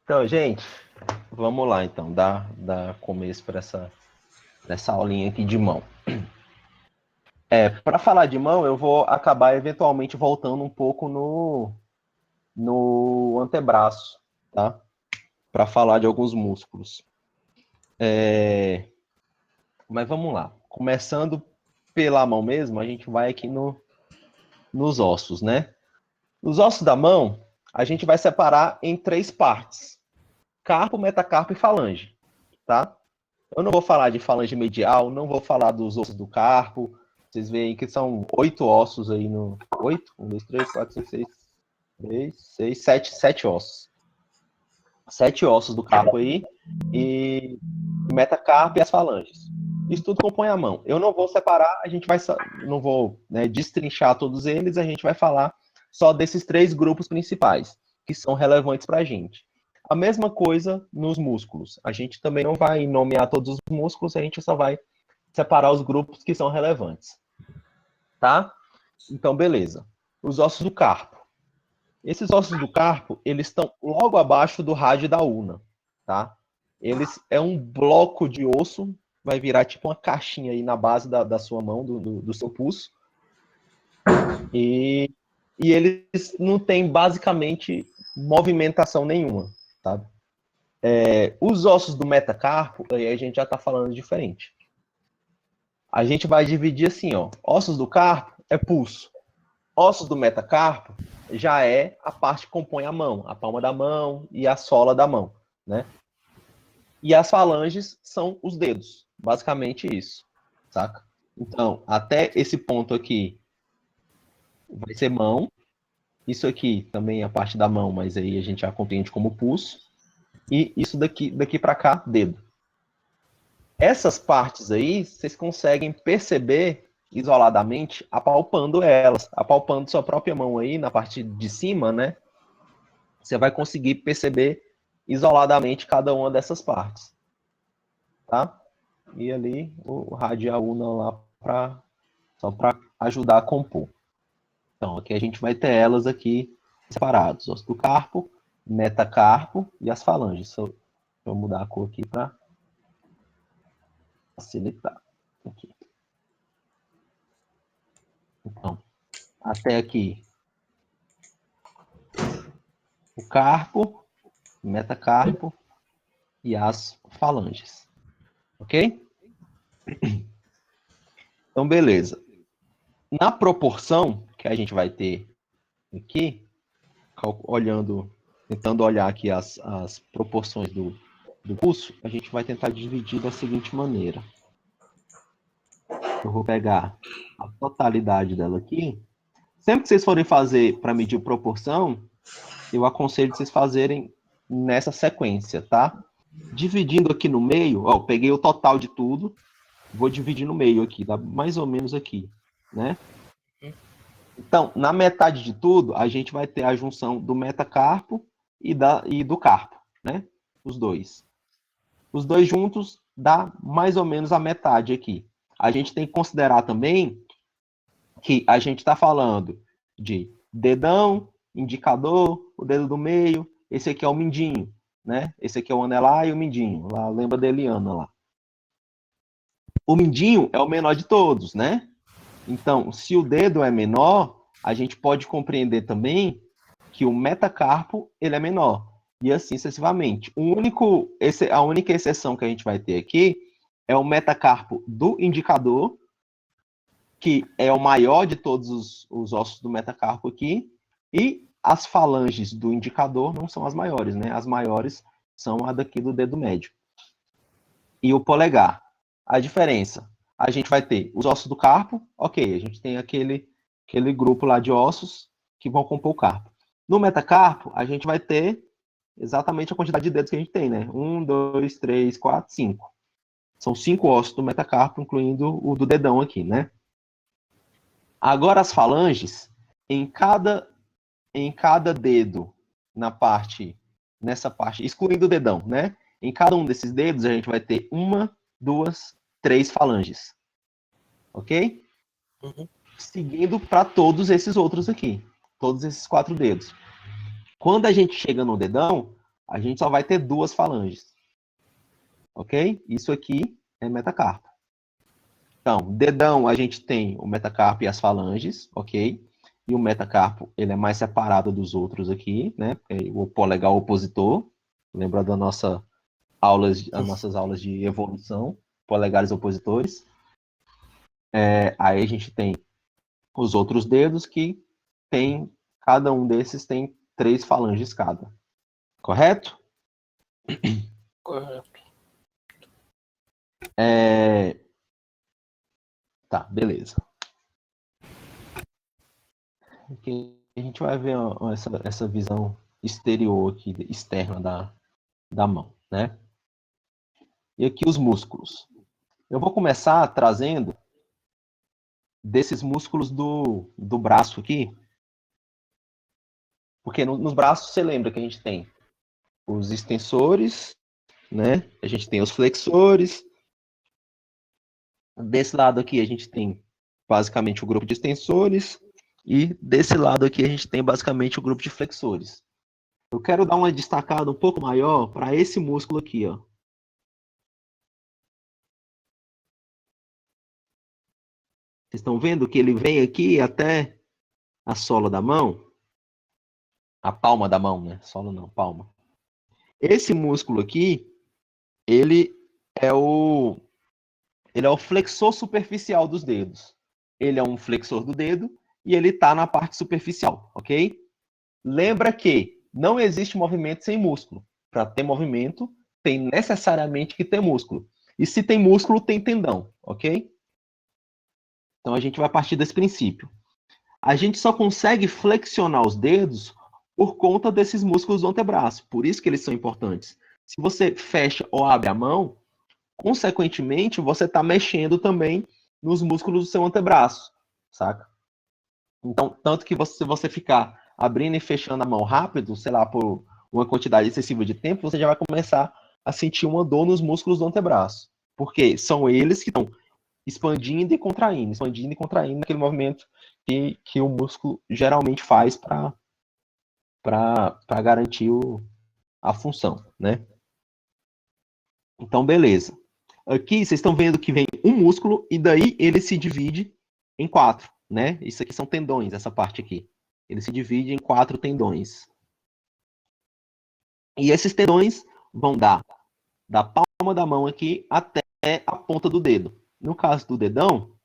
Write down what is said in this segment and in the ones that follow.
Então, gente, vamos lá então, dar começo para essa aulinha aqui de mão. Para falar de mão, eu vou acabar eventualmente voltando um pouco no antebraço, tá? Para falar de alguns músculos. Mas vamos lá. Começando pela mão mesmo, a gente vai aqui nos ossos, né? Os ossos da mão, a gente vai separar em três partes: carpo, metacarpo e falange, tá? Eu não vou falar de falange medial, não vou falar dos ossos do carpo. Vocês veem que são 8 ossos aí no. 8? 1, 2, 3, 4, 5, 6, 3, 6, 7, 7 ossos. 7 ossos do carpo aí. E o metacarpo e as falanges. Isso tudo compõe a mão. Eu não vou separar, a gente vai. Não vou, né, destrinchar todos eles, a gente vai falar só desses três grupos principais, que são relevantes para a gente. A mesma coisa nos músculos. A gente também não vai nomear todos os músculos, a gente só vai separar os grupos que são relevantes. Tá? Então, beleza. Os ossos do carpo. Esses ossos do carpo, eles estão logo abaixo do rádio da una, tá? Eles é um bloco de osso, vai virar tipo uma caixinha aí na base da sua mão, do seu pulso. E eles não têm basicamente movimentação nenhuma, tá? Os ossos do metacarpo, aí a gente já está falando diferente. A gente vai dividir assim, ó. Ossos do carpo é pulso. Ossos do metacarpo já é a parte que compõe a mão, a palma da mão e a sola da mão, né? E as falanges são os dedos, basicamente isso, saca? Então, até esse ponto aqui vai ser mão. Isso aqui também é a parte da mão, mas aí a gente já compreende como pulso. E isso daqui para cá, dedo. Essas partes aí, vocês conseguem perceber isoladamente apalpando elas, apalpando sua própria mão aí na parte de cima, né? Você vai conseguir perceber isoladamente cada uma dessas partes, tá? E ali o radial una lá só para ajudar a compor. Então, aqui a gente vai ter elas aqui separadas: osso do carpo, metacarpo e as falanges. Deixa eu mudar a cor aqui para facilitar. Aqui. Então, até aqui o carpo, o metacarpo e as falanges. Ok? Então, beleza. Na proporção que a gente vai ter aqui, olhando, tentando olhar aqui as proporções do pulso, a gente vai tentar dividir da seguinte maneira. Eu vou pegar a totalidade dela aqui. Sempre que vocês forem fazer para medir proporção, eu aconselho vocês fazerem nessa sequência, tá? Dividindo aqui no meio, ó, eu peguei o total de tudo, vou dividir no meio aqui, dá mais ou menos aqui, né? Então, na metade de tudo, a gente vai ter a junção do metacarpo e do carpo, né? Os dois. Os dois juntos dá mais ou menos a metade aqui. A gente tem que considerar também que a gente está falando de dedão, indicador, o dedo do meio, esse aqui é o mindinho, né? Esse aqui é o anelar e o mindinho. Lá, lembra da Eliana lá. O mindinho é o menor de todos, né? Então, se o dedo é menor, a gente pode compreender também que o metacarpo ele é menor. E assim sucessivamente. A única exceção que a gente vai ter aqui é o metacarpo do indicador, que é o maior de todos os ossos do metacarpo aqui, e as falanges do indicador não são as maiores, né? As maiores são a daqui do dedo médio. E o polegar. A diferença, a gente vai ter os ossos do carpo, ok, a gente tem aquele grupo lá de ossos que vão compor o carpo. No metacarpo, a gente vai ter exatamente a quantidade de dedos que a gente tem, né? 1, 2, 3, 4, 5. São 5 ossos do metacarpo, incluindo o do dedão aqui, né? Agora as falanges, em cada dedo, nessa parte, excluindo o dedão, né? Em cada um desses dedos, a gente vai ter 1, 2, 3 falanges. Ok? Uhum. Seguindo para todos esses outros aqui. Todos esses 4 dedos. Quando a gente chega no dedão, a gente só vai ter 2 falanges. Ok? Isso aqui é metacarpo. Então, dedão, a gente tem o metacarpo e as falanges, ok? E o metacarpo, ele é mais separado dos outros aqui, né? O polegar opositor. Lembra das nossas aulas de evolução, polegares opositores. Aí a gente tem os outros dedos que tem, cada um desses tem 3 falanges cada. Correto? Correto. Tá, beleza. Aqui a gente vai ver essa visão exterior aqui, externa da mão, né? E aqui os músculos. Eu vou começar trazendo desses músculos do braço aqui, porque nos braços você lembra que a gente tem os extensores, né? A gente tem os flexores. Desse lado aqui a gente tem basicamente o grupo de extensores e desse lado aqui a gente tem basicamente o grupo de flexores. Eu quero dar uma destacada um pouco maior para esse músculo aqui, ó. Vocês estão vendo que ele vem aqui até a sola da mão? A palma da mão, né? Sola não, palma. Esse músculo aqui, ele é o flexor superficial dos dedos. Ele é um flexor do dedo e ele está na parte superficial, ok? Lembra que não existe movimento sem músculo. Para ter movimento, tem necessariamente que ter músculo. E se tem músculo, tem tendão, ok? Então a gente vai partir desse princípio. A gente só consegue flexionar os dedos por conta desses músculos do antebraço. Por isso que eles são importantes. Se você fecha ou abre a mão, consequentemente, você está mexendo também nos músculos do seu antebraço, saca? Então, tanto que se você ficar abrindo e fechando a mão rápido, sei lá, por uma quantidade excessiva de tempo, você já vai começar a sentir uma dor nos músculos do antebraço. Porque são eles que estão expandindo e contraindo naquele movimento que o músculo geralmente faz para garantir a função, né? Então, beleza. Aqui vocês estão vendo que vem um músculo e daí ele se divide em 4, né? Isso aqui são tendões, essa parte aqui. Ele se divide em 4 tendões. E esses tendões vão dar da palma da mão aqui até a ponta do dedo. No caso do dedão,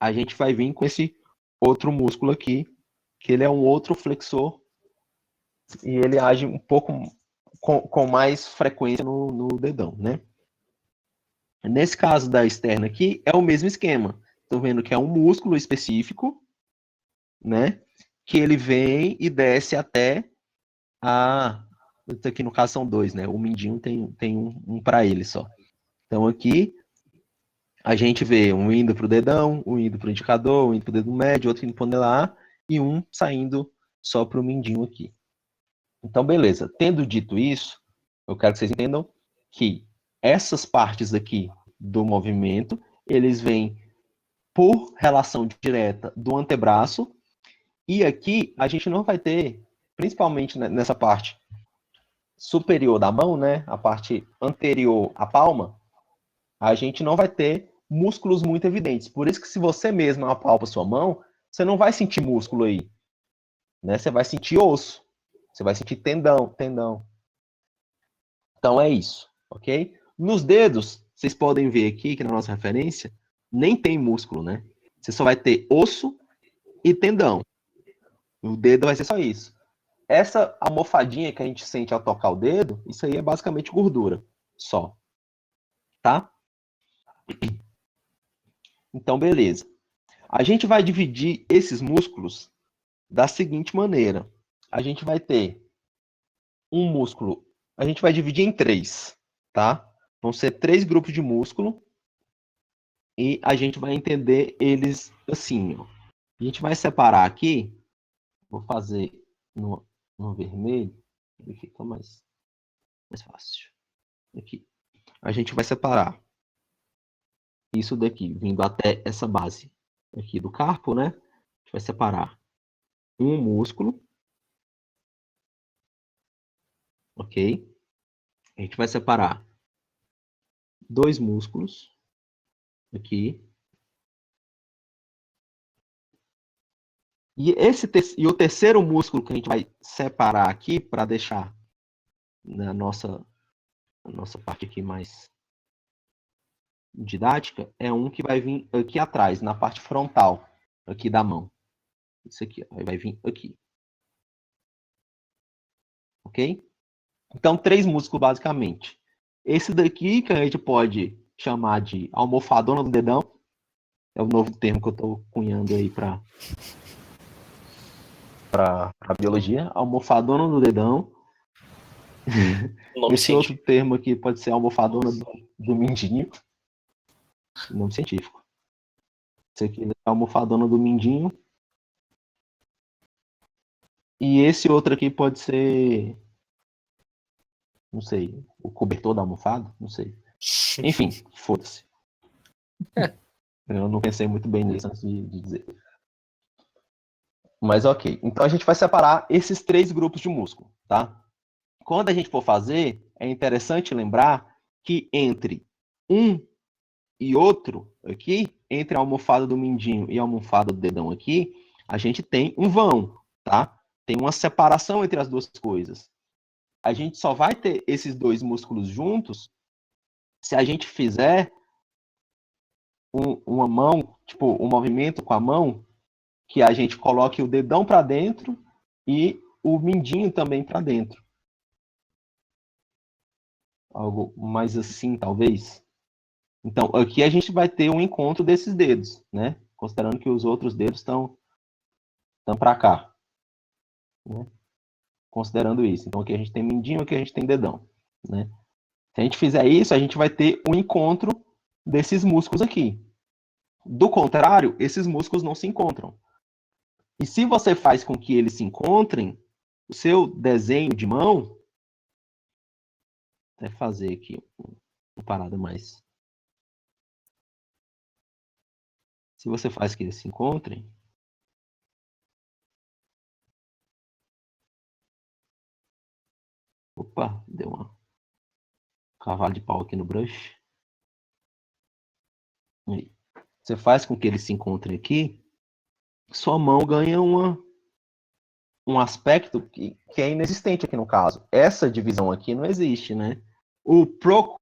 a gente vai vir com esse outro músculo aqui, que ele é um outro flexor e ele age um pouco com mais frequência no dedão, né? Nesse caso da externa aqui, é o mesmo esquema. Estão vendo que é um músculo específico, né? Que ele vem e desce até a... Aqui no caso são 2, né? O mindinho tem um para ele só. Então aqui a gente vê um indo para o dedão, um indo para o indicador, um indo para o dedo médio, outro indo para o anelar e um saindo só para o mindinho aqui. Então, beleza. Tendo dito isso, eu quero que vocês entendam que essas partes aqui do movimento, eles vêm por relação direta do antebraço, e aqui a gente não vai ter, principalmente nessa parte superior da mão, né, a parte anterior à palma, a gente não vai ter músculos muito evidentes. Por isso que se você mesmo apalpa sua mão, você não vai sentir músculo aí, né? Você vai sentir osso, você vai sentir tendão. Então é isso, ok? Nos dedos, vocês podem ver aqui que na nossa referência nem tem músculo, né? Você só vai ter osso e tendão. O dedo vai ser só isso. Essa almofadinha que a gente sente ao tocar o dedo, isso aí é basicamente gordura, só. Tá? Então, beleza. A gente vai dividir esses músculos da seguinte maneira. A gente vai ter um músculo, a gente vai dividir em 3, tá? Vão ser 3 grupos de músculo e a gente vai entender eles assim, ó. A gente vai separar aqui, vou fazer no vermelho, ele fica mais fácil. Aqui. A gente vai separar isso daqui, vindo até essa base aqui do carpo, né? A gente vai separar um músculo ok? A gente vai separar 2 músculos aqui. E o terceiro músculo que a gente vai separar aqui para deixar na nossa parte aqui mais didática é um que vai vir aqui atrás, na parte frontal aqui da mão. Isso aqui, ó, vai vir aqui. Ok? Então, 3 músculos basicamente. Esse daqui que a gente pode chamar de almofadona do dedão, é o novo termo que eu estou cunhando aí para biologia, almofadona do dedão. Nome Esse outro científico. termo aqui pode ser almofadona do mindinho, nome científico. Esse aqui é a almofadona do mindinho. E esse outro aqui pode ser, não sei, o cobertor da almofada, não sei. Enfim, foda-se. Eu não pensei muito bem nisso antes de dizer. Mas ok. Então a gente vai separar esses 3 grupos de músculo, tá? Quando a gente for fazer, é interessante lembrar que entre um e outro aqui, entre a almofada do mindinho e a almofada do dedão aqui, a gente tem um vão, tá? Tem uma separação entre as duas coisas. A gente só vai ter esses 2 músculos juntos se a gente fizer uma mão, tipo, um movimento com a mão, que a gente coloque o dedão para dentro e o mindinho também para dentro. Algo mais assim, talvez. Então, aqui a gente vai ter um encontro desses dedos, né? Considerando que os outros dedos estão para cá, né? Considerando isso. Então, aqui a gente tem mindinho, aqui a gente tem dedão, né? Se a gente fizer isso, a gente vai ter um encontro desses músculos aqui. Do contrário, esses músculos não se encontram. E se você faz com que eles se encontrem, o seu desenho de mão, até fazer aqui uma parada mais. Se você faz que eles se encontrem, opa, deu uma cavalo de pau aqui no brush. Aí. Você faz com que eles se encontrem aqui, sua mão ganha um aspecto que é inexistente aqui no caso. Essa divisão aqui não existe, né? O Proco,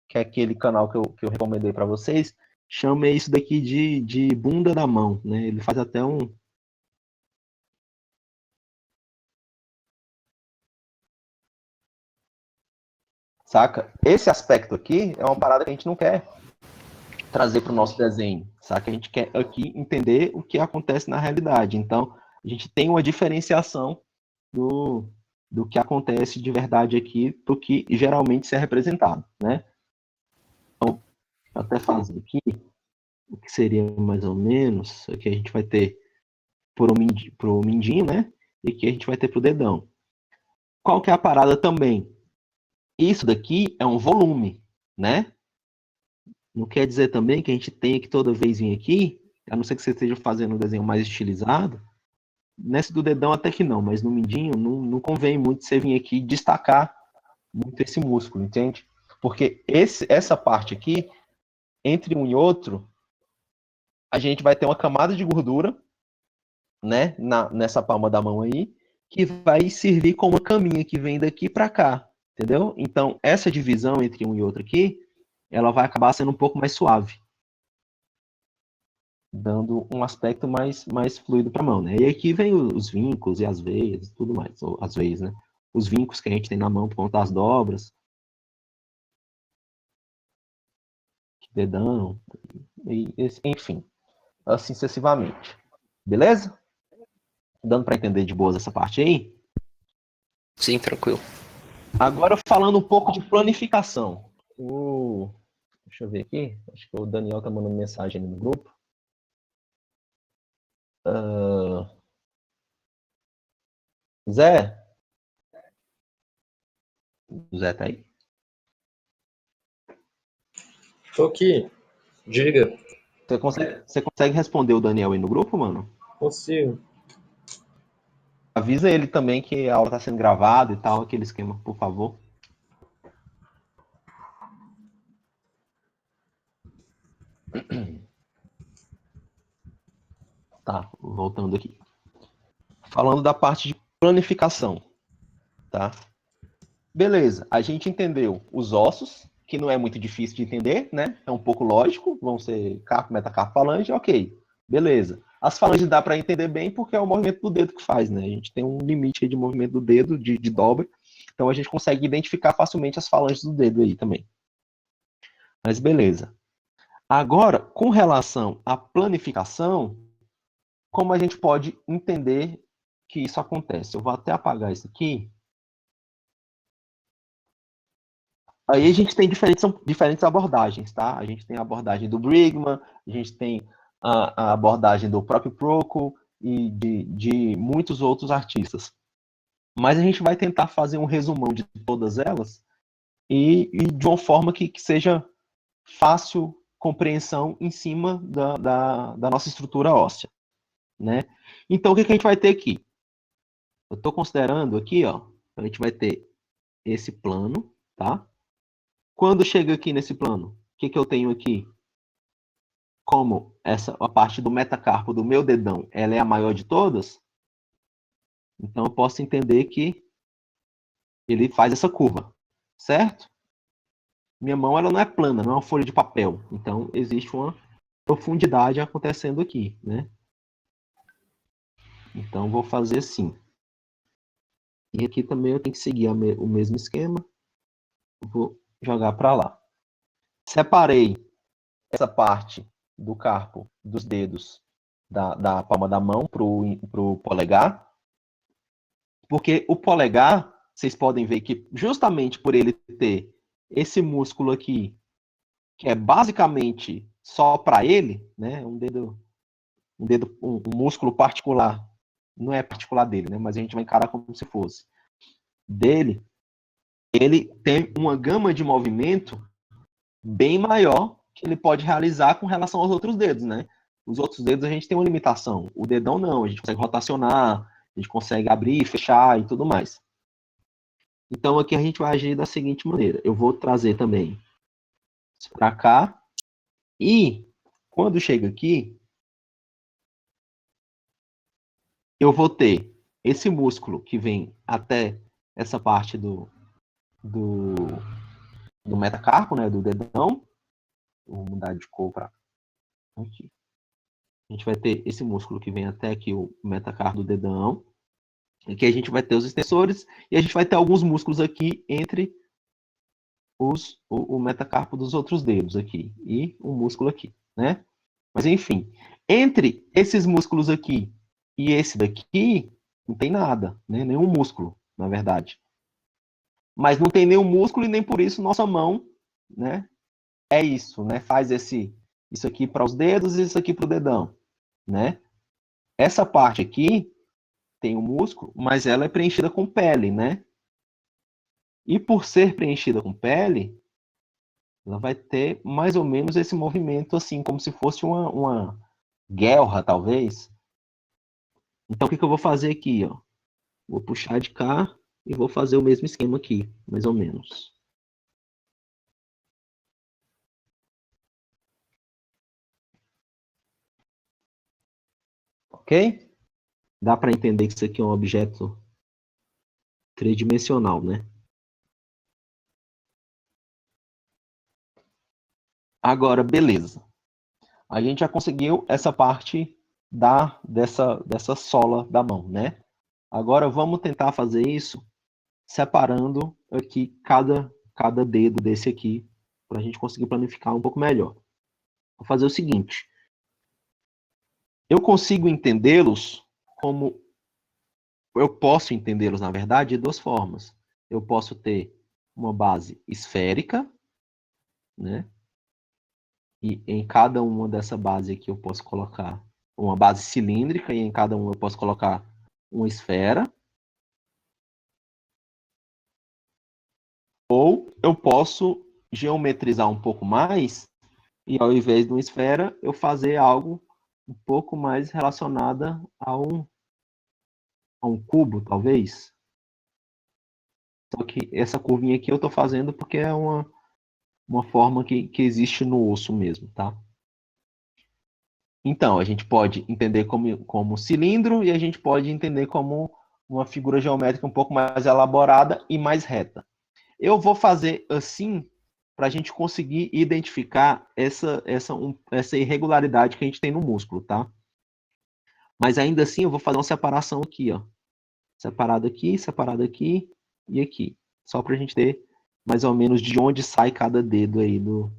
que é aquele canal que eu recomendei para vocês, chama isso daqui de bunda da mão, né? Ele faz até um. Saca? Esse aspecto aqui é uma parada que a gente não quer trazer para o nosso desenho, saca? A gente quer aqui entender o que acontece na realidade. Então, a gente tem uma diferenciação do que acontece de verdade aqui do que geralmente se é representado, né? Então, vou até fazer aqui o que seria mais ou menos, aqui a gente vai ter pro mindinho, né? E aqui a gente vai ter pro dedão. Qual que é a parada também? Isso daqui é um volume, né? Não quer dizer também que a gente tenha que toda vez vir aqui, a não ser que você esteja fazendo um desenho mais estilizado. Nesse do dedão até que não, mas no mindinho não convém muito você vir aqui destacar muito esse músculo, entende? Porque essa parte aqui, entre um e outro, a gente vai ter uma camada de gordura, né, nessa palma da mão aí, que vai servir como uma caminha que vem daqui para cá, entendeu? Então, essa divisão entre um e outro aqui, ela vai acabar sendo um pouco mais suave, dando um aspecto mais fluido para a mão, né? E aqui vem os vincos e as veias e tudo mais, ou as veias, né? Os vincos que a gente tem na mão por conta das dobras, dedão, enfim, assim sucessivamente. Beleza? Dando para entender de boas essa parte aí? Sim, tranquilo. Agora falando um pouco de planificação. Deixa eu ver aqui. Acho que o Daniel tá mandando mensagem ali no grupo. Zé? O Zé tá aí? Tô aqui. Diga. Você consegue responder o Daniel aí no grupo, mano? Consigo. Avisa ele também que a aula está sendo gravada e tal, aquele esquema, por favor. Tá, voltando aqui. Falando da parte de planificação, tá? Beleza, a gente entendeu os ossos, que não é muito difícil de entender, né? É um pouco lógico, vão ser carpo, metacarpo, falange, ok. Beleza. As falanges dá para entender bem porque é o movimento do dedo que faz, né? A gente tem um limite aí de movimento do dedo, de dobra, então a gente consegue identificar facilmente as falanges do dedo aí também. Mas beleza. Agora, com relação à planificação, como a gente pode entender que isso acontece? Eu vou até apagar isso aqui. Aí a gente tem diferentes abordagens, tá? A gente tem a abordagem do Brigman, a gente tem a abordagem do próprio Procol e de muitos outros artistas. Mas a gente vai tentar fazer um resumão de todas elas e de uma forma que seja fácil compreensão em cima da nossa estrutura óssea, né? Então, o que a gente vai ter aqui? Eu estou considerando aqui, ó, a gente vai ter esse plano, tá? Quando chega aqui nesse plano, o que eu tenho aqui? Como a parte do metacarpo do meu dedão, ela é a maior de todas, então eu posso entender que ele faz essa curva, certo? Minha mão ela não é plana, não é uma folha de papel, então existe uma profundidade acontecendo aqui, né? Então vou fazer assim. E aqui também eu tenho que seguir o mesmo esquema. Vou jogar para lá. Separei essa parte do carpo dos dedos da palma da mão para o polegar, porque o polegar, vocês podem ver que justamente por ele ter esse músculo aqui, que é basicamente só para ele, né, um músculo particular, não é particular dele, né, mas a gente vai encarar como se fosse dele, ele tem uma gama de movimento bem maior que ele pode realizar com relação aos outros dedos, né? Os outros dedos a gente tem uma limitação. O dedão não, a gente consegue rotacionar, a gente consegue abrir, fechar e tudo mais. Então aqui a gente vai agir da seguinte maneira. Eu vou trazer também isso para cá e quando chega aqui, eu vou ter esse músculo que vem até essa parte do, do metacarpo, né, do dedão. Vou mudar de cor para aqui. A gente vai ter esse músculo que vem até aqui, o metacarpo do dedão. Aqui a gente vai ter os extensores e a gente vai ter alguns músculos aqui entre o metacarpo dos outros dedos aqui e um músculo aqui, né? Mas enfim, entre esses músculos aqui e esse daqui, não tem nada, né? Nenhum músculo, na verdade. Mas não tem nenhum músculo e nem por isso nossa mão, né? É isso, né? Faz isso aqui para os dedos e isso aqui para o dedão, né? Essa parte aqui tem o músculo, mas ela é preenchida com pele, né? E por ser preenchida com pele, ela vai ter mais ou menos esse movimento assim, como se fosse uma guelra, talvez. Então, o que eu vou fazer aqui? Ó? Vou puxar de cá e vou fazer o mesmo esquema aqui, mais ou menos. Ok? Dá para entender que isso aqui é um objeto tridimensional, né? Agora, beleza. A gente já conseguiu essa parte dessa sola da mão, né? Agora vamos tentar fazer isso separando aqui cada dedo desse aqui para a gente conseguir planificar um pouco melhor. Vou fazer o seguinte. Eu consigo entendê-los como... Eu posso entendê-los, na verdade, de duas formas. Eu posso ter uma base esférica, né? E em cada uma dessa base aqui eu posso colocar uma base cilíndrica e em cada uma eu posso colocar uma esfera. Ou eu posso geometrizar um pouco mais e ao invés de uma esfera eu fazer algo um pouco mais relacionado a um cubo, talvez. Só que essa curvinha aqui eu estou fazendo porque é uma forma que existe no osso mesmo, tá? Então, a gente pode entender como cilindro e a gente pode entender como uma figura geométrica um pouco mais elaborada e mais reta. Eu vou fazer assim para a gente conseguir identificar essa irregularidade que a gente tem no músculo, tá? Mas ainda assim eu vou fazer uma separação aqui, ó. Separado aqui e aqui. Só para a gente ter mais ou menos de onde sai cada dedo aí do...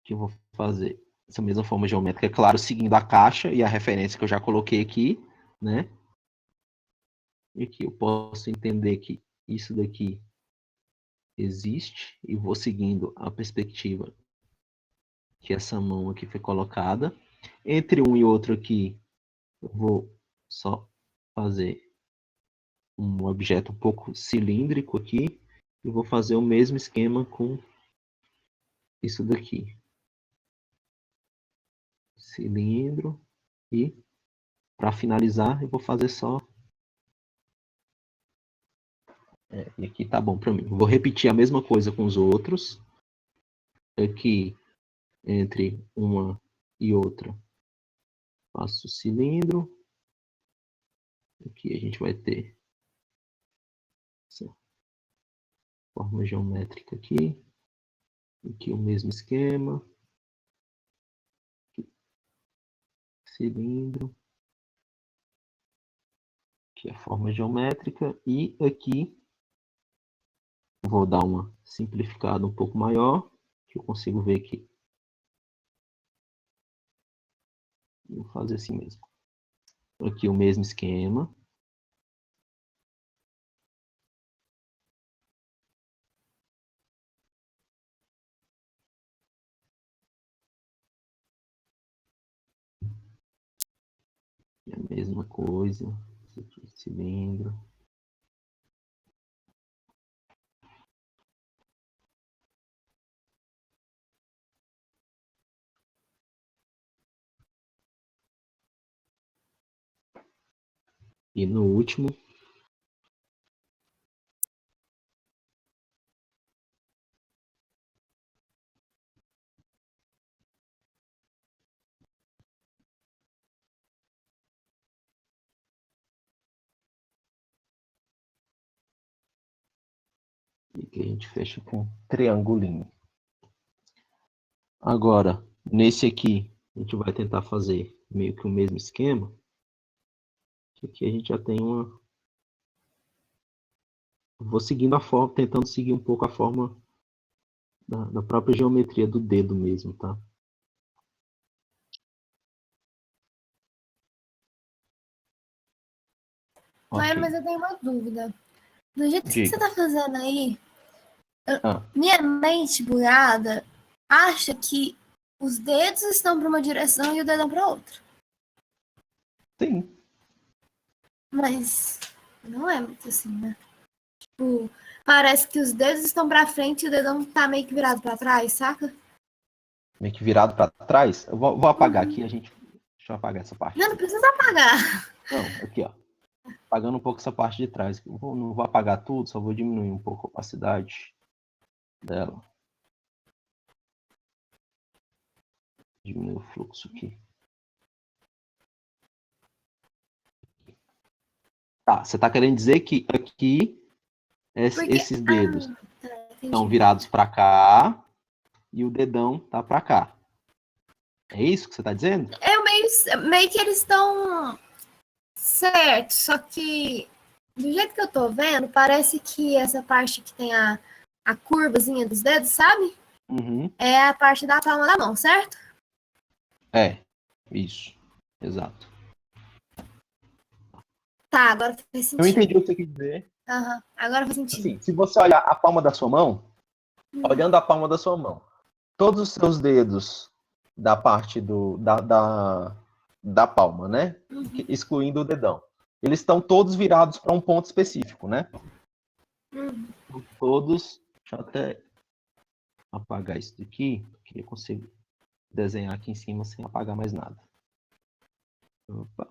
que eu vou fazer. Essa mesma forma geométrica, é claro, seguindo a caixa e a referência que eu já coloquei aqui, né? E aqui eu posso entender que isso daqui existe e vou seguindo a perspectiva que essa mão aqui foi colocada. Entre um e outro aqui, eu vou só fazer um objeto um pouco cilíndrico aqui e vou fazer o mesmo esquema com isso daqui. Cilindro e para finalizar eu vou fazer só e aqui tá bom para mim. Vou repetir a mesma coisa com os outros. Aqui entre uma e outra faço o cilindro. Aqui a gente vai ter essa forma geométrica aqui. Aqui o mesmo esquema. Aqui, cilindro. Aqui a forma geométrica. E aqui vou dar uma simplificada um pouco maior. Que eu consigo ver aqui. Vou fazer assim mesmo. Aqui o mesmo esquema. E a mesma coisa. Esse aqui, cilindro. E no último, e que a gente fecha com um triangulinho. Agora, nesse aqui, a gente vai tentar fazer meio que o mesmo esquema. Aqui a gente já tem uma... Vou seguindo a forma, tentando seguir um pouco a forma da própria geometria do dedo mesmo, tá? Mas, Ok. mas eu tenho uma dúvida. Do jeito que você Diga. tá fazendo aí, Ah, minha mente bugada acha que os dedos estão para uma direção e o dedão para outra. sim. Mas não é muito assim, né? Tipo, parece que os dedos estão para frente e o dedão tá meio que virado para trás, saca? Meio que virado para trás. Eu vou apagar aqui, a gente... Deixa eu apagar essa parte. Não precisa apagar. Não, aqui, ó. Apagando um pouco essa parte de trás. Não vou apagar tudo, só vou diminuir um pouco a opacidade dela. Diminuir o fluxo aqui. Tá, você está querendo dizer que aqui Porque, esses dedos tá, estão entendi. virados para cá e o dedão tá para cá. É isso que você está dizendo? Meio que eles estão certos, só que do jeito que eu tô vendo, parece que essa parte que tem a curvazinha dos dedos, sabe? Uhum. É a parte da palma da mão, certo? É, isso. Exato. Tá, agora faz Eu sentido. entendi o que você quer dizer. Aham, agora faz sentido. Assim, se você olhar a palma da sua mão, olhando a palma da sua mão, todos os seus dedos da parte da palma, né? Excluindo o dedão. Eles estão todos virados para um ponto específico, né? Todos. Deixa eu até apagar isso daqui, que eu consigo desenhar aqui em cima sem apagar mais nada. Opa.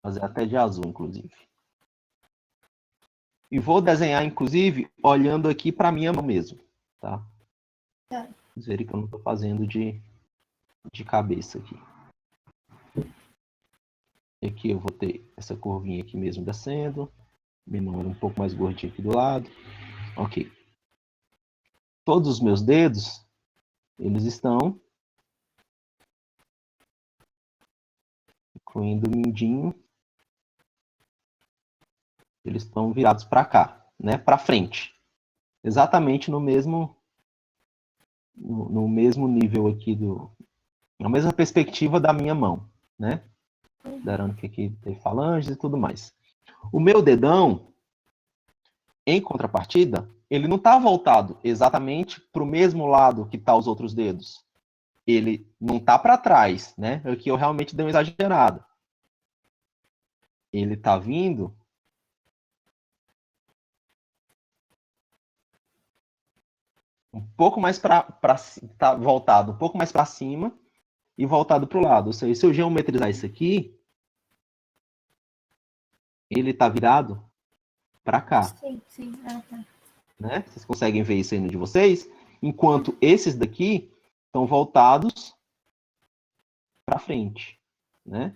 Fazer até de azul, inclusive. E vou desenhar, inclusive, olhando aqui para minha mão mesmo, tá? Tá. Vocês verem que eu não estou fazendo de cabeça aqui. E aqui eu vou ter essa curvinha aqui mesmo descendo. Minha mão um pouco mais gordinha aqui do lado. Ok. Todos os meus dedos, eles estão, incluindo o mindinho, eles estão virados para cá, né? Para frente. Exatamente no mesmo nível aqui na mesma perspectiva da minha mão, né? Considerando que aqui tem falanges e tudo mais. O meu dedão, em contrapartida, ele não está voltado exatamente para o mesmo lado que tá os outros dedos. Ele não está para trás, né? Aqui eu realmente dei uma exagerada. Ele está vindo um pouco mais para tá voltado um pouco mais para cima e voltado para o lado. Ou seja, se eu geometrizar isso aqui, ele está virado para cá. Sim, sim. Ah, tá. Né? Vocês conseguem ver isso aí no de vocês? Enquanto esses daqui estão voltados para frente, né?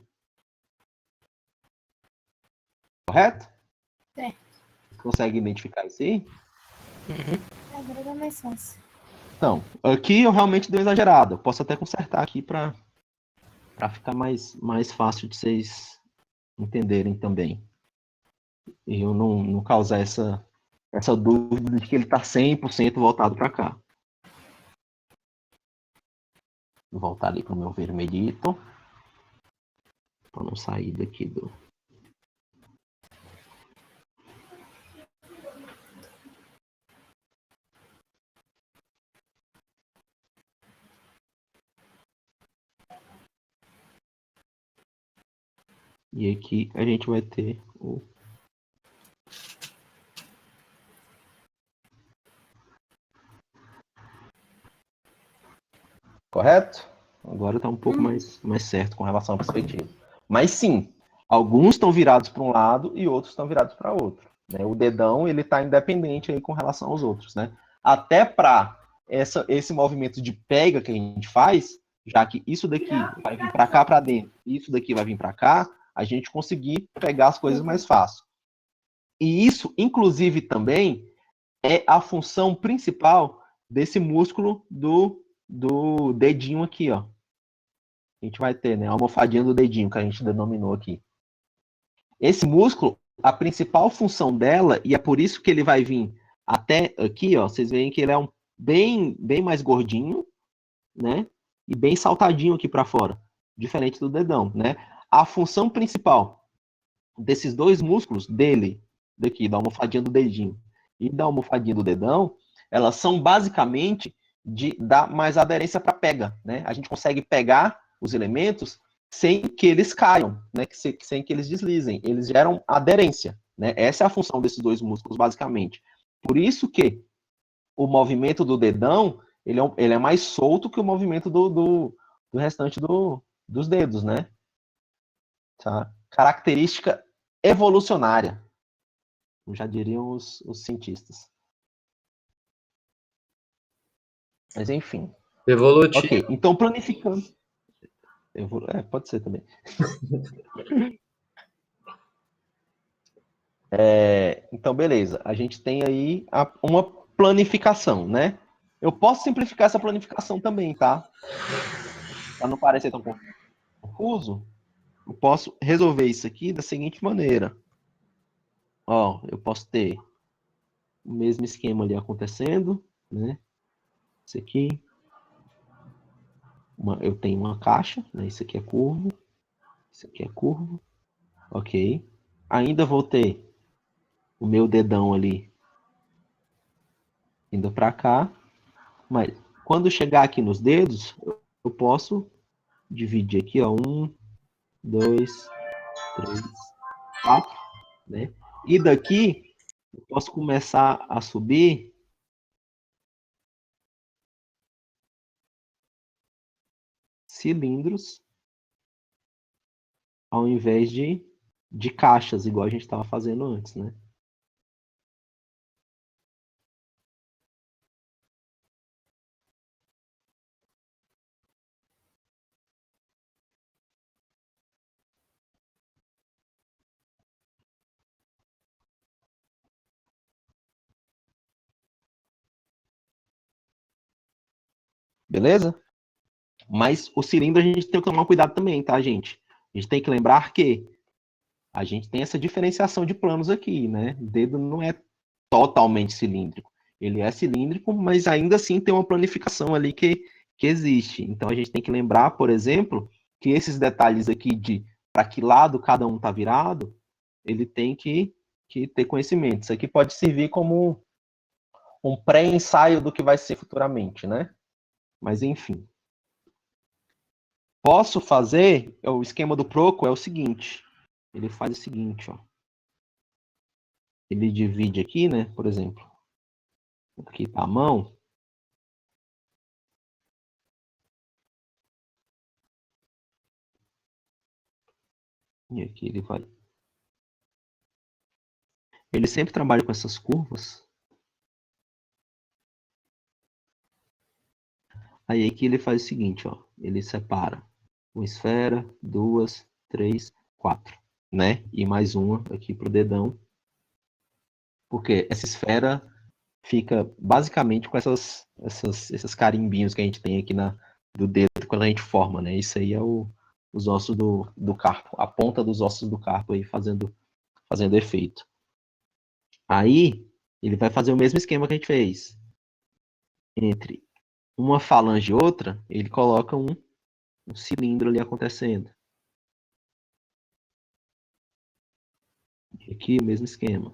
Correto? É. Vocês conseguem identificar isso aí? Agora dá mais fácil. Então, aqui eu realmente dei uma exagerada. Eu posso até consertar aqui para ficar mais fácil de vocês entenderem também. E eu não causar essa dúvida de que ele está 100% voltado para cá. Vou voltar ali para o meu vermelhito. Para não sair daqui do... E aqui a gente vai ter o... Correto? Agora está um pouco mais certo com relação à perspectiva. Mas sim, alguns estão virados para um lado e outros estão virados para outro. Né? O dedão ele está independente aí com relação aos outros. Né? Até para esse movimento de pega que a gente faz, já que isso daqui vai vir para cá para dentro, isso daqui vai vir para cá, a gente conseguir pegar as coisas mais fácil. E isso, inclusive, também é a função principal desse músculo do dedinho aqui, ó. A gente vai ter, né, a almofadinha do dedinho, que a gente denominou aqui. Esse músculo, a principal função dela, e é por isso que ele vai vir até aqui, ó, vocês veem que ele é bem mais gordinho, né, e bem saltadinho aqui para fora, diferente do dedão, né. A função principal desses dois músculos, daqui, da almofadinha do dedinho e da almofadinha do dedão, elas são basicamente de dar mais aderência para pega, né? A gente consegue pegar os elementos sem que eles caiam, né? Sem que eles deslizem. Eles geram aderência, né? Essa é a função desses dois músculos, basicamente. Por isso que o movimento do dedão, ele é mais solto que o movimento do restante dos dedos, né? Tá? Característica evolucionária, como já diriam os cientistas. Mas enfim. Evolutivo. Ok, então planificando. Pode ser também. Então, beleza. A gente tem aí uma planificação, né? Eu posso simplificar essa planificação também, tá? Para não parecer tão confuso, eu posso resolver isso aqui da seguinte maneira. Ó, eu posso ter o mesmo esquema ali acontecendo, né? Isso aqui. Eu tenho uma caixa, né? Isso aqui é curvo. Isso aqui é curvo. Ok. Ainda vou ter o meu dedão ali indo para cá. Mas quando chegar aqui nos dedos, eu posso dividir aqui, ó. 1, 2, 3, 4, né? E daqui eu posso começar a subir cilindros ao invés de caixas, igual a gente estava fazendo antes, né? Beleza? Mas o cilindro a gente tem que tomar cuidado também, tá, gente? A gente tem que lembrar que a gente tem essa diferenciação de planos aqui, né? O dedo não é totalmente cilíndrico. Ele é cilíndrico, mas ainda assim tem uma planificação ali que existe. Então a gente tem que lembrar, por exemplo, que esses detalhes aqui de para que lado cada um está virado, ele tem que ter conhecimento. Isso aqui pode servir como um pré-ensaio do que vai ser futuramente, né? Mas enfim. Posso fazer, o esquema do Proco é o seguinte, ele faz o seguinte, ó. Ele divide aqui, né, por exemplo, aqui está a mão, e aqui ele vai. Ele sempre trabalha com essas curvas. Aí aqui ele faz o seguinte, ó, ele separa uma esfera, duas, três, quatro, né? E mais uma aqui pro dedão, porque essa esfera fica basicamente com esses carimbinhos que a gente tem aqui do dedo quando a gente forma, né? Isso aí é os ossos do carpo, a ponta dos ossos do carpo aí fazendo efeito. Aí ele vai fazer o mesmo esquema que a gente fez. Entre uma falange e outra, ele coloca um cilindro ali acontecendo. E aqui o mesmo esquema.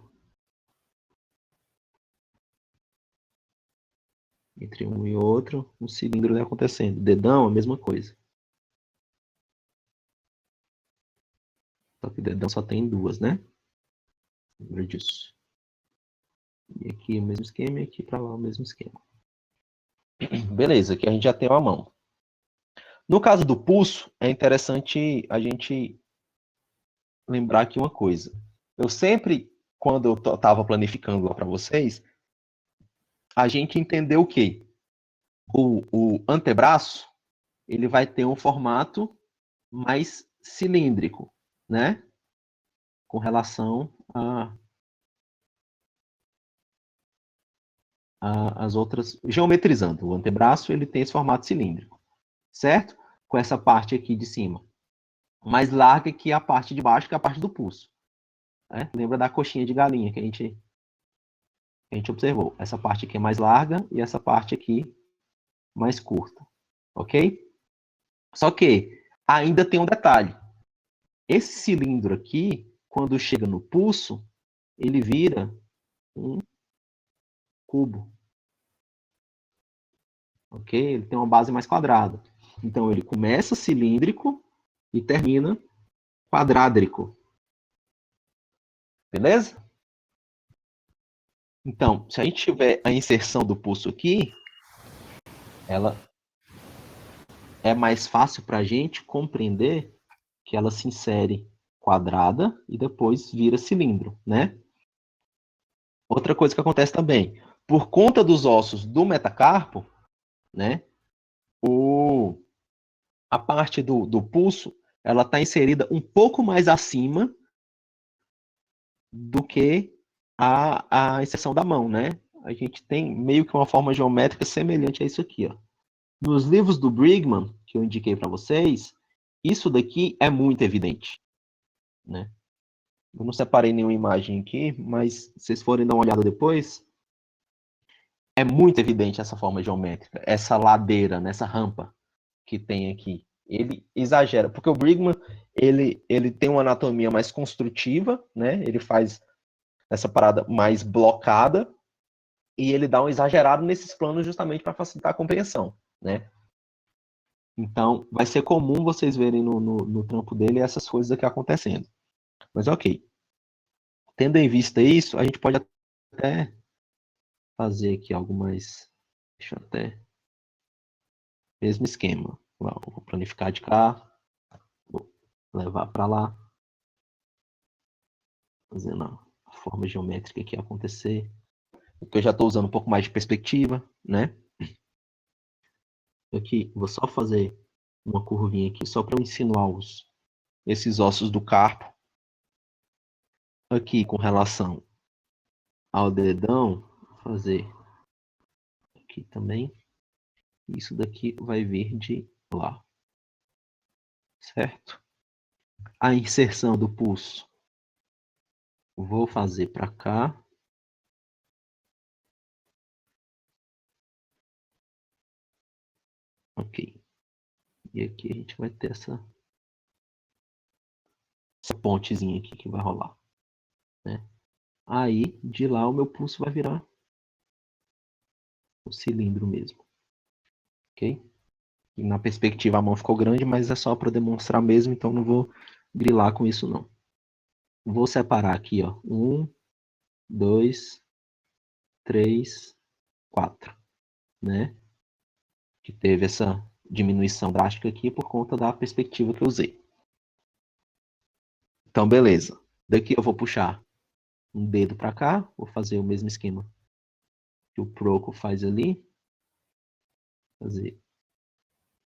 Entre um e outro, um cilindro ali acontecendo. Dedão, a mesma coisa. Só que o dedão só tem duas, né? Lembra disso. E aqui o mesmo esquema e aqui para lá o mesmo esquema. Beleza, aqui a gente já tem uma mão. No caso do pulso, é interessante a gente lembrar aqui uma coisa. Eu sempre, quando eu estava planificando lá para vocês, a gente entendeu o quê? O antebraço, ele vai ter um formato mais cilíndrico, né? Com relação as outras, geometrizando. O antebraço ele tem esse formato cilíndrico, certo? Com essa parte aqui de cima, mais larga que a parte de baixo, que é a parte do pulso. Né? Lembra da coxinha de galinha que a gente observou. Essa parte aqui é mais larga e essa parte aqui mais curta, ok? Só que ainda tem um detalhe. Esse cilindro aqui, quando chega no pulso, ele vira um cubo. Ok? Ele tem uma base mais quadrada. Então, ele começa cilíndrico e termina quadrádrico. Beleza? Então, se a gente tiver a inserção do pulso aqui, ela é mais fácil para a gente compreender que ela se insere quadrada e depois vira cilindro, né? Outra coisa que acontece também, por conta dos ossos do metacarpo, né? A parte do pulso, ela está inserida um pouco mais acima do que a inserção da mão, né? A gente tem meio que uma forma geométrica semelhante a isso aqui, ó. Nos livros do Brigman, que eu indiquei para vocês, isso daqui é muito evidente, né? Eu não separei nenhuma imagem aqui, mas se vocês forem dar uma olhada depois, é muito evidente essa forma geométrica, essa ladeira, nessa rampa que tem aqui. Ele exagera, porque o Brigman, ele tem uma anatomia mais construtiva, né? Ele faz essa parada mais blocada e ele dá um exagerado nesses planos justamente para facilitar a compreensão, né? Então, vai ser comum vocês verem no trampo dele essas coisas aqui acontecendo. Mas ok. Tendo em vista isso, a gente pode até fazer aqui algo mais... Deixa eu até... Mesmo esquema. Vou planificar de cá, vou levar para lá, fazendo a forma geométrica que acontecer. Porque eu já estou usando um pouco mais de perspectiva, né? Aqui, vou só fazer uma curvinha aqui, só para eu insinuar esses ossos do carpo. Aqui, com relação ao dedão, vou fazer aqui também. Isso daqui vai vir de lá. Certo? A inserção do pulso, vou fazer para cá. Ok. E aqui a gente vai ter essa pontezinha aqui que vai rolar. Né? Aí, de lá, o meu pulso vai virar o cilindro mesmo. Ok? E na perspectiva a mão ficou grande, mas é só para demonstrar mesmo, então não vou grilar com isso não. Vou separar aqui, ó. 1, 2, 3, 4. Né? Que teve essa diminuição drástica aqui por conta da perspectiva que eu usei. Então, beleza. Daqui eu vou puxar um dedo para cá, vou fazer o mesmo esquema que o Proco faz ali. Fazer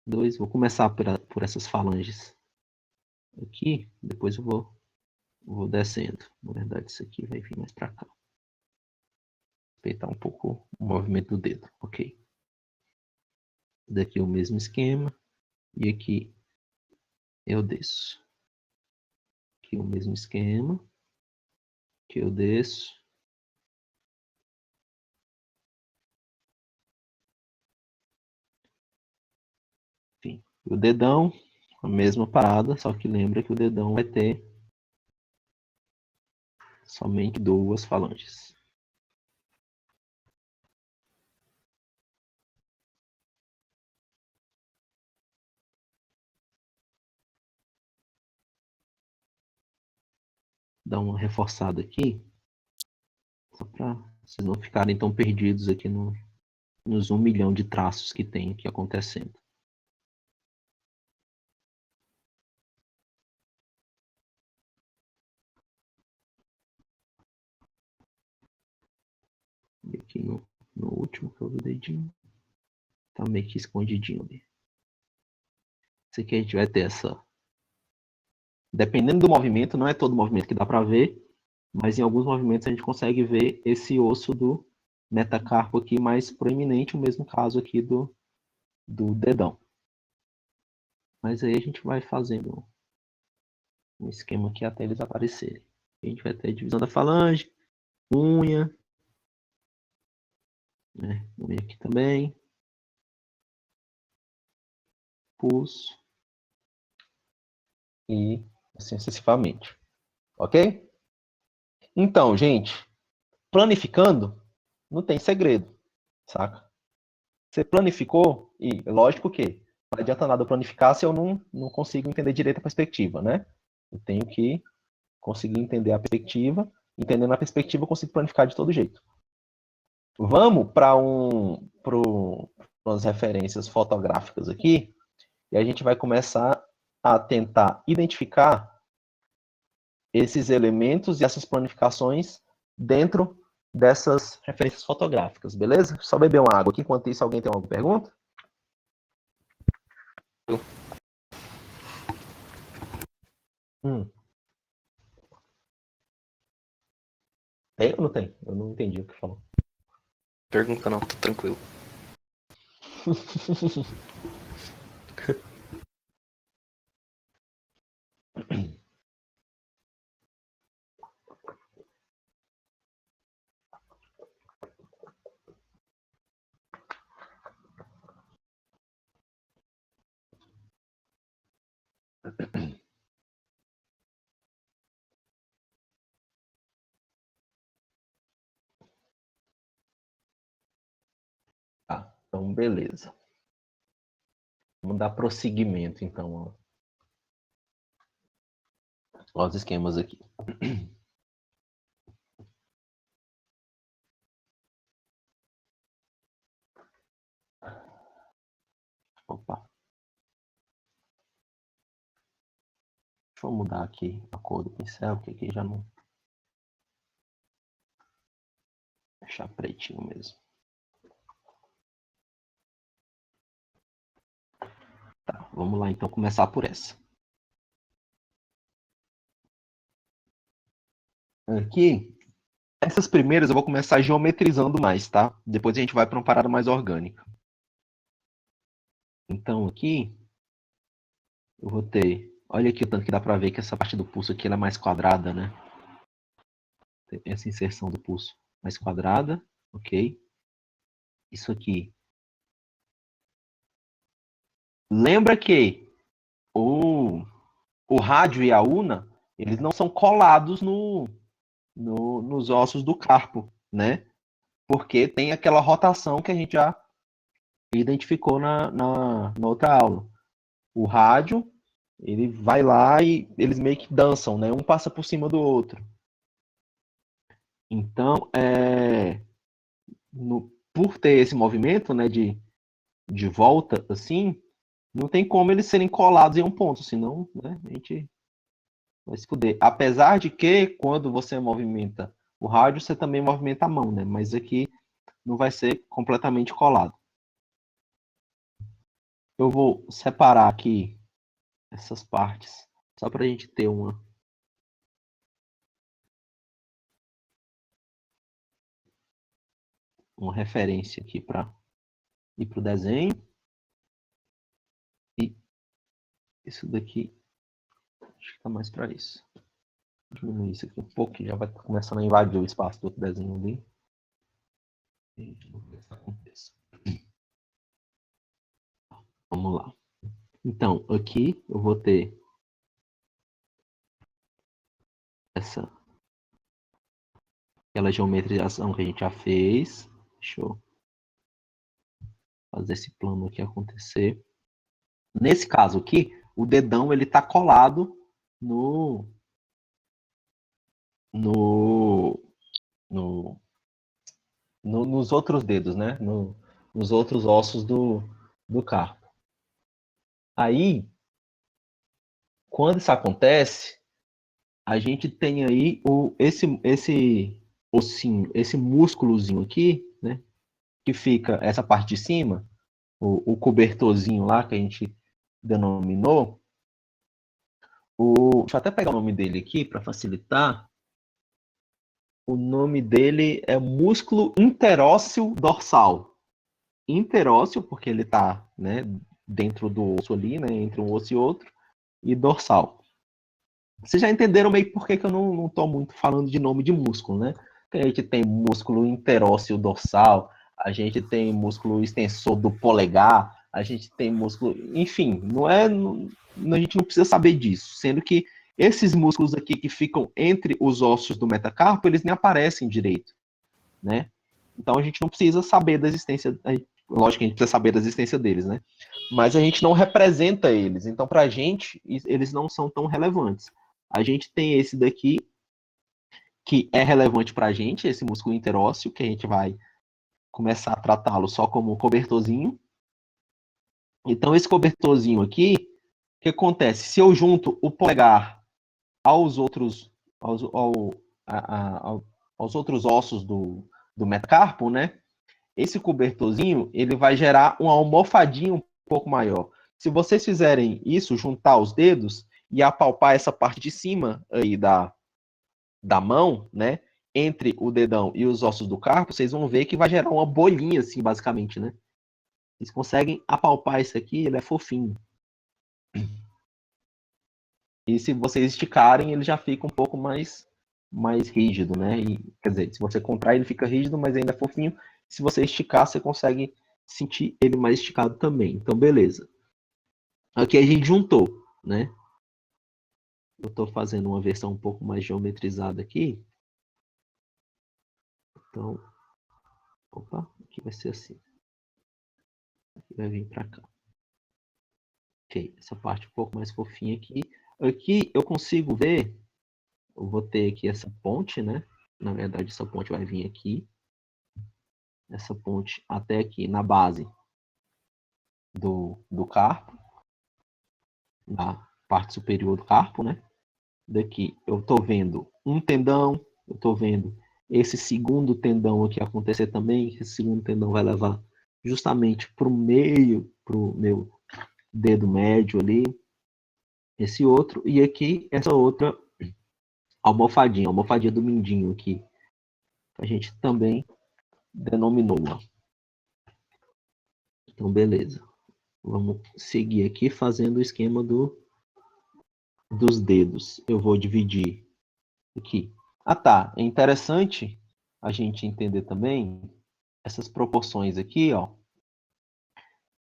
2, vou começar por essas falanges aqui, depois eu vou descendo. Na verdade, isso aqui vai vir mais para cá. Respeitar um pouco o movimento do dedo, ok. Daqui o mesmo esquema, e aqui eu desço. Aqui o mesmo esquema, aqui eu desço. Enfim, o dedão, a mesma parada, só que lembra que o dedão vai ter somente 2 falanges. Dá uma reforçada aqui, só para vocês não ficarem tão perdidos aqui nos 1 milhão de traços que tem aqui acontecendo. E aqui no último que eu vi o dedinho, tá meio que escondidinho ali. Isso aqui a gente vai ter essa... Dependendo do movimento, não é todo movimento que dá para ver, mas em alguns movimentos a gente consegue ver esse osso do metacarpo aqui mais proeminente, o mesmo caso aqui do dedão. Mas aí a gente vai fazendo um esquema aqui até eles aparecerem. A gente vai ter a divisão da falange, unha, né? Unha aqui também, pulso e assim sucessivamente. Ok? Então, gente, planificando não tem segredo, saca? Você planificou e lógico que não adianta nada eu planificar se eu não consigo entender direito a perspectiva, né? Eu tenho que conseguir entender a perspectiva. Entendendo a perspectiva, eu consigo planificar de todo jeito. Vamos para umas referências fotográficas aqui e a gente vai começar a tentar identificar esses elementos e essas planificações dentro dessas referências fotográficas, beleza? Só beber uma água aqui. Enquanto isso, alguém tem alguma pergunta? Tem ou não tem? Eu não entendi o que falou. Pergunta não, tô tranquilo. Tá, então beleza. Vamos dar prosseguimento, então, aos esquemas aqui. Opa. Deixa eu mudar aqui a cor do pincel, porque aqui já não... Deixar pretinho mesmo. Tá, vamos lá então começar por essa. Aqui, essas primeiras eu vou começar geometrizando mais, tá? Depois a gente vai para uma parada mais orgânica. Então aqui, eu vou ter... Olha aqui o tanto que dá para ver que essa parte do pulso aqui ela é mais quadrada, né? Essa inserção do pulso mais quadrada, ok? Isso aqui. Lembra que o rádio e a una, eles não são colados nos ossos do carpo, né? Porque tem aquela rotação que a gente já identificou na outra aula. O rádio, ele vai lá e eles meio que dançam, né? Um passa por cima do outro. Então, por ter esse movimento, né, de volta, assim, não tem como eles serem colados em um ponto, senão, né, a gente vai se fuder. Apesar de que, quando você movimenta o rádio, você também movimenta a mão, né? Mas aqui não vai ser completamente colado. Eu vou separar aqui essas partes, só para a gente ter uma referência aqui para ir para o desenho. E isso daqui, acho que está mais para isso. Diminuir isso aqui um pouco, que já vai começando a invadir o espaço do outro desenho ali. E vamos ver se aconteça. Vamos lá. Então, aqui eu vou ter aquela geometrização que a gente já fez. Deixa eu fazer esse plano aqui acontecer. Nesse caso aqui, o dedão ele está colado nos outros dedos, né? Nos outros ossos do carpo. Aí, quando isso acontece, a gente tem aí esse ossinho, esse músculozinho aqui, né? Que fica essa parte de cima, o cobertorzinho lá que a gente denominou. Deixa eu até pegar o nome dele aqui para facilitar. O nome dele é músculo interósseo dorsal. Interósseo, porque ele está, né, dentro do osso ali, né, entre um osso e outro, e dorsal. Vocês já entenderam meio por que eu não estou muito falando de nome de músculo, né? Porque a gente tem músculo interósseo dorsal, a gente tem músculo extensor do polegar, a gente tem músculo... Enfim, a gente não precisa saber disso, sendo que esses músculos aqui que ficam entre os ossos do metacarpo, eles nem aparecem direito, né? Então a gente não precisa saber da existência... Lógico que a gente precisa saber da existência deles, né? Mas a gente não representa eles. Então, para a gente, eles não são tão relevantes. A gente tem esse daqui, que é relevante para a gente, esse músculo interósseo, que a gente vai começar a tratá-lo só como um cobertorzinho. Então, esse cobertorzinho aqui, o que acontece? Se eu junto o polegar aos outros, aos outros ossos do metacarpo, né? Esse cobertorzinho, ele vai gerar uma almofadinha um pouco maior. Se vocês fizerem isso, juntar os dedos e apalpar essa parte de cima aí da mão, né, entre o dedão e os ossos do carpo, vocês vão ver que vai gerar uma bolinha, assim, basicamente, né? Vocês conseguem apalpar isso aqui, ele é fofinho. E se vocês esticarem, ele já fica um pouco mais rígido, né? E, quer dizer, se você contrair, ele fica rígido, mas ainda é fofinho. Se você esticar, você consegue sentir ele mais esticado também. Então, beleza. Aqui a gente juntou, né? Eu estou fazendo uma versão um pouco mais geometrizada aqui. Então, opa, aqui vai ser assim. Aqui vai vir para cá. Ok, essa parte um pouco mais fofinha aqui. Aqui eu consigo ver, eu vou ter aqui essa ponte, né? Na verdade, essa ponte vai vir aqui. Essa ponte até aqui na base do carpo, na parte superior do carpo, né? daqui, eu estou vendo um tendão, eu estou vendo esse segundo tendão aqui acontecer também, esse segundo tendão vai levar justamente para o meio, para o meu dedo médio ali, esse outro, e aqui essa outra almofadinha do mindinho aqui, a gente também denominou. Então, beleza. Vamos seguir aqui fazendo o esquema dos dedos. Eu vou dividir aqui. Ah, tá. É interessante a gente entender também essas proporções aqui, ó.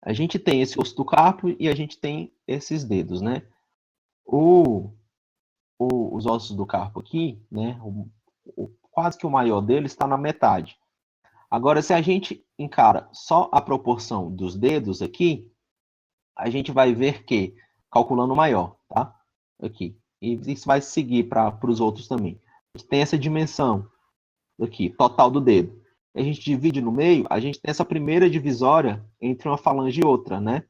A gente tem esse osso do carpo e a gente tem esses dedos, né? Os ossos do carpo aqui, né? Quase que o maior deles está na metade. Agora, se a gente encara só a proporção dos dedos aqui, a gente vai ver que, calculando o maior, tá? Aqui. E isso vai seguir para os outros também. A gente tem essa dimensão aqui, total do dedo. A gente divide no meio, a gente tem essa primeira divisória entre uma falange e outra, né?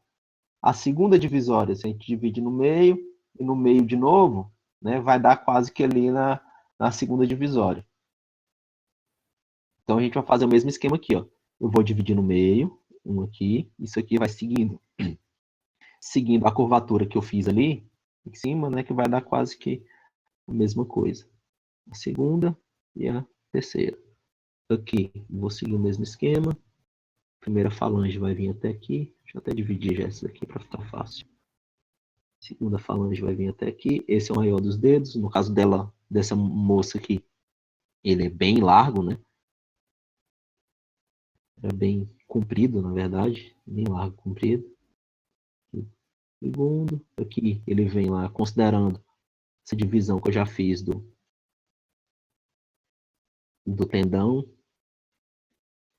A segunda divisória, se a gente divide no meio e no meio de novo, né, vai dar quase que ali na segunda divisória. Então a gente vai fazer o mesmo esquema aqui, ó. Eu vou dividir no meio, um aqui, isso aqui vai seguindo a curvatura que eu fiz ali em cima, né, que vai dar quase que a mesma coisa. A segunda e a terceira. Aqui, vou seguir o mesmo esquema. A primeira falange vai vir até aqui. Deixa eu até dividir já essa aqui para ficar fácil. A segunda falange vai vir até aqui. Esse é o maior dos dedos. No caso dela, dessa moça aqui, ele é bem largo, né? É bem comprido, na verdade. Bem largo, comprido. Segundo, aqui ele vem lá considerando essa divisão que eu já fiz do tendão.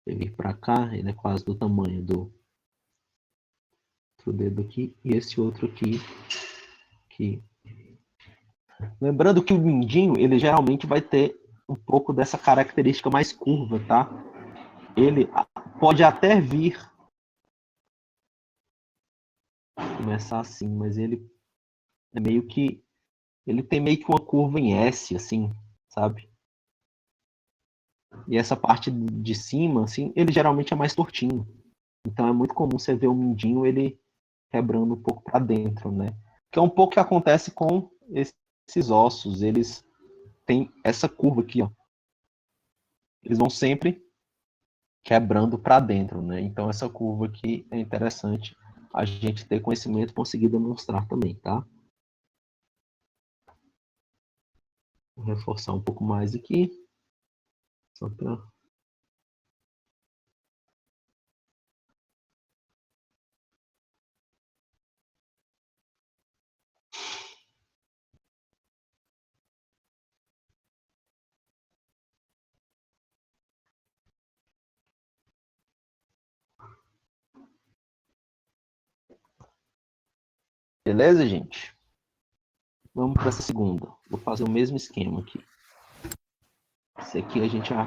Ele vir para cá, ele é quase do tamanho do outro dedo aqui. E esse outro aqui. Lembrando que o mindinho, ele geralmente vai ter um pouco dessa característica mais curva, tá? Ele pode até vir começar assim, mas ele é meio que ele tem meio que uma curva em S, assim, sabe? E essa parte de cima, assim, ele geralmente é mais tortinho. Então é muito comum você ver o mindinho ele quebrando um pouco para dentro, né? Que é um pouco que acontece com esses ossos, eles têm essa curva aqui, ó. Eles vão sempre quebrando para dentro, né? Então essa curva aqui é interessante a gente ter conhecimento e conseguir demonstrar também, tá? Vou reforçar um pouco mais aqui, só para beleza, gente? Vamos para essa segunda. Vou fazer o mesmo esquema aqui. Esse aqui a gente já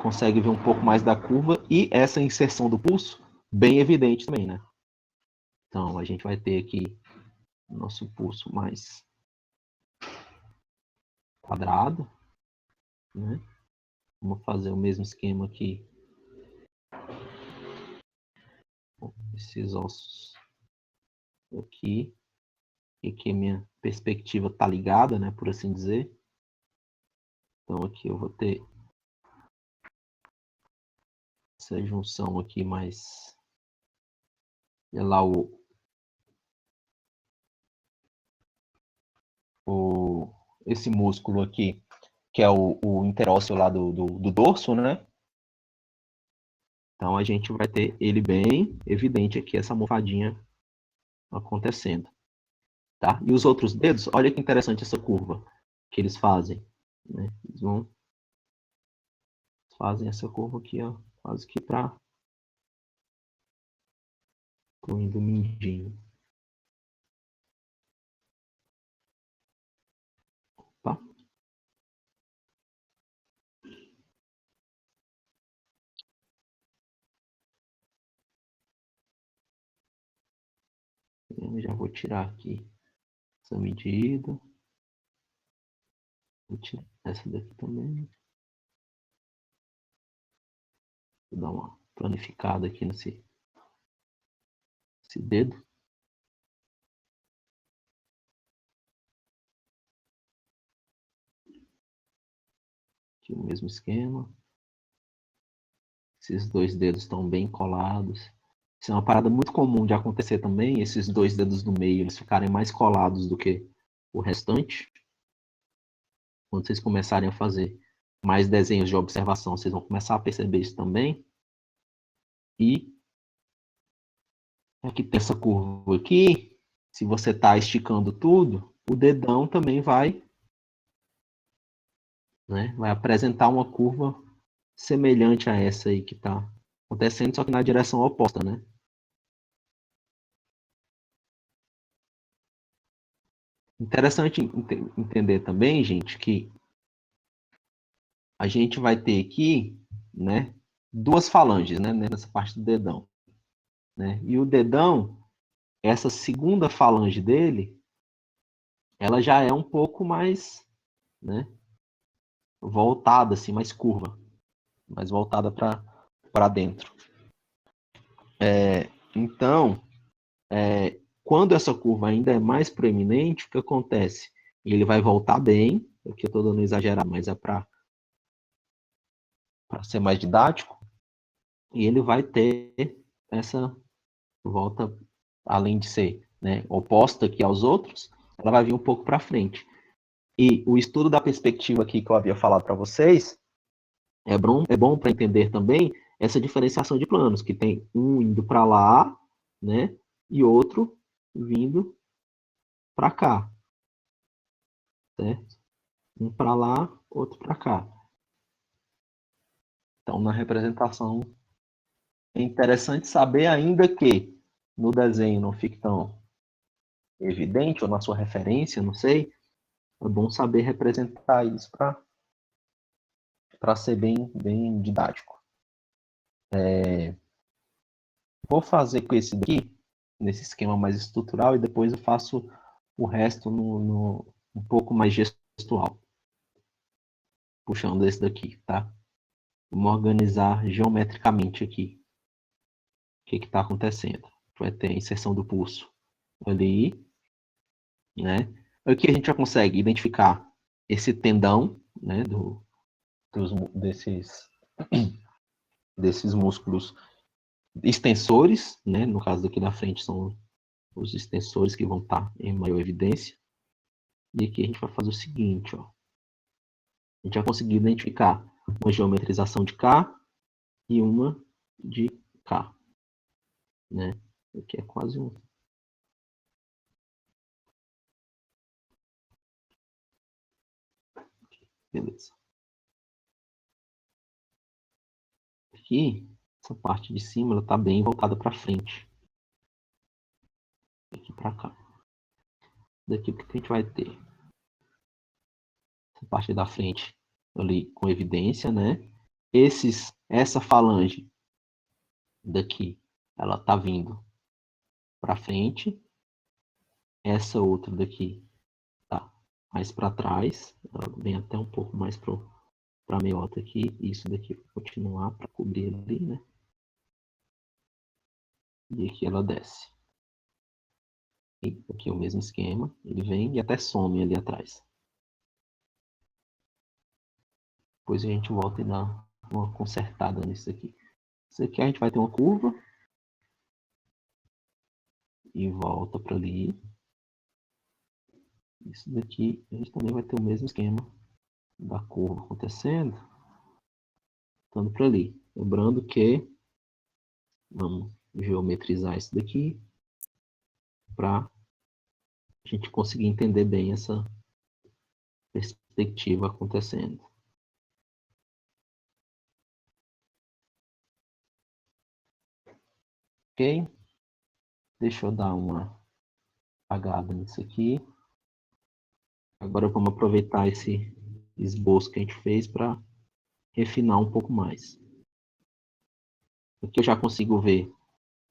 consegue ver um pouco mais da curva e essa inserção do pulso bem evidente também, né? Então a gente vai ter aqui o nosso pulso mais quadrado, né? Vamos fazer o mesmo esquema aqui. Esses ossos aqui. E aqui a minha perspectiva tá ligada, né? Por assim dizer. Então aqui eu vou ter essa junção aqui mais... É lá esse músculo aqui, que é o interósseo lá do dorso, né? Então a gente vai ter ele bem evidente aqui, essa almofadinha acontecendo. Tá? E os outros dedos, olha que interessante essa curva que eles fazem. Né? Eles fazem essa curva aqui, ó, quase que para o mindinho. Tá? Eu já vou tirar aqui essa medida. Vou tirar essa daqui também. Vou dar uma planificada aqui nesse dedo. Aqui o mesmo esquema. Esses dois dedos estão bem colados. Isso é uma parada muito comum de acontecer também, esses dois dedos do meio eles ficarem mais colados do que o restante. Quando vocês começarem a fazer mais desenhos de observação, vocês vão começar a perceber isso também. E aqui tem essa curva aqui. Se você está esticando tudo, o dedão também vai, né, vai apresentar uma curva semelhante a essa aí que está acontecendo, só que na direção oposta, né? Interessante entender também, gente, que a gente vai ter aqui, né, duas falanges, né, nessa parte do dedão, né? E o dedão, essa segunda falange dele, ela já é um pouco mais, né, voltada assim, mais curva, mais voltada para dentro. Então, quando essa curva ainda é mais proeminente, o que acontece? Ele vai voltar bem, aqui eu estou dando exagerado, mas é para ser mais didático, e ele vai ter essa volta, além de ser, né, oposta aqui aos outros, ela vai vir um pouco para frente. E o estudo da perspectiva aqui que eu havia falado para vocês, é bom para entender também essa diferenciação de planos, que tem um indo para lá, né, e outro vindo para cá, certo? Um para lá, outro para cá. Então, na representação, é interessante saber ainda que no desenho não fique tão evidente, ou na sua referência, não sei, é bom saber representar isso para ser bem didático. Vou fazer com esse daqui, nesse esquema mais estrutural, e depois eu faço o resto um pouco mais gestual. Puxando esse daqui, tá? Vamos organizar geometricamente aqui. O que está acontecendo? Vai ter a inserção do pulso ali, né? Aqui a gente já consegue identificar esse tendão, né, desses músculos extensores, né? No caso daqui da frente são os extensores que vão estar em maior evidência. E aqui a gente vai fazer o seguinte, ó. A gente já conseguiu identificar uma geometrização de K e uma de K, né? Aqui é quase um... Beleza. Aqui, essa parte de cima, ela está bem voltada para frente. Aqui para cá. Daqui o que a gente vai ter? Essa parte da frente ali com evidência, né? Essa falange daqui, ela tá vindo para frente. Essa outra daqui tá mais para trás. Ela vem até um pouco mais para a meiota aqui. Isso daqui vai continuar para cobrir ali, né? E aqui ela desce. E aqui é o mesmo esquema. Ele vem e até some ali atrás. Depois a gente volta e dá uma consertada nisso aqui. Isso aqui a gente vai ter uma curva. E volta para ali. Isso daqui a gente também vai ter o mesmo esquema da curva acontecendo. Estando para ali. Lembrando que vamos geometrizar isso daqui para a gente conseguir entender bem essa perspectiva acontecendo. Ok? Deixa eu dar uma apagada nisso aqui. Agora vamos aproveitar esse esboço que a gente fez para refinar um pouco mais. Aqui eu já consigo ver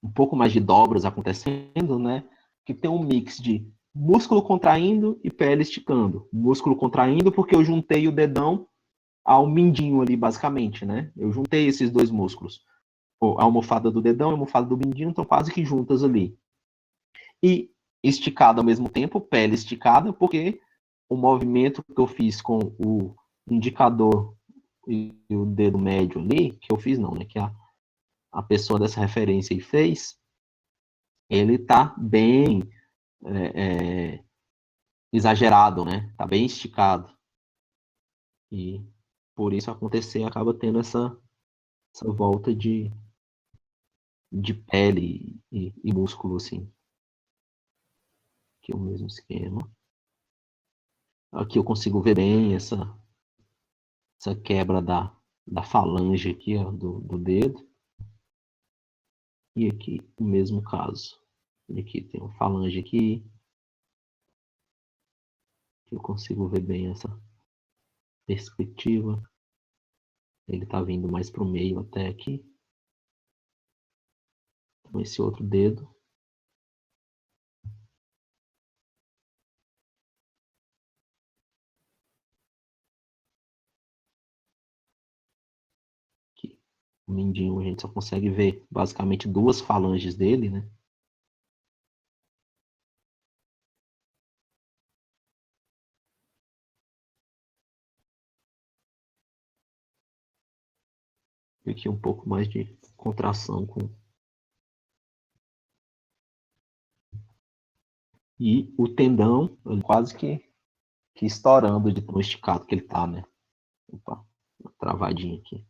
um pouco mais de dobras acontecendo, né? Que tem um mix de músculo contraindo e pele esticando. Músculo contraindo porque eu juntei o dedão ao mindinho ali, basicamente, né? Eu juntei esses dois músculos. A almofada do dedão e a almofada do mindinho estão quase que juntas ali. E esticado ao mesmo tempo, pele esticada, porque o movimento que eu fiz com o indicador e o dedo médio ali, que eu fiz não, né? Que a pessoa dessa referência aí fez, ele tá bem exagerado, né? Tá bem esticado. E por isso acontecer, acaba tendo essa volta de pele e músculo, assim. Aqui é o mesmo esquema. Aqui eu consigo ver bem essa quebra da falange aqui, ó, do dedo. E aqui o mesmo caso. E aqui tem uma falange aqui. Eu consigo ver bem essa perspectiva. Ele tá vindo mais pro meio até aqui. Com esse outro dedo. Aqui. O mindinho a gente só consegue ver basicamente duas falanges dele, né? E aqui um pouco mais de contração com. E o tendão quase que estourando de tão esticado que ele tá, né? Opa, uma travadinha aqui.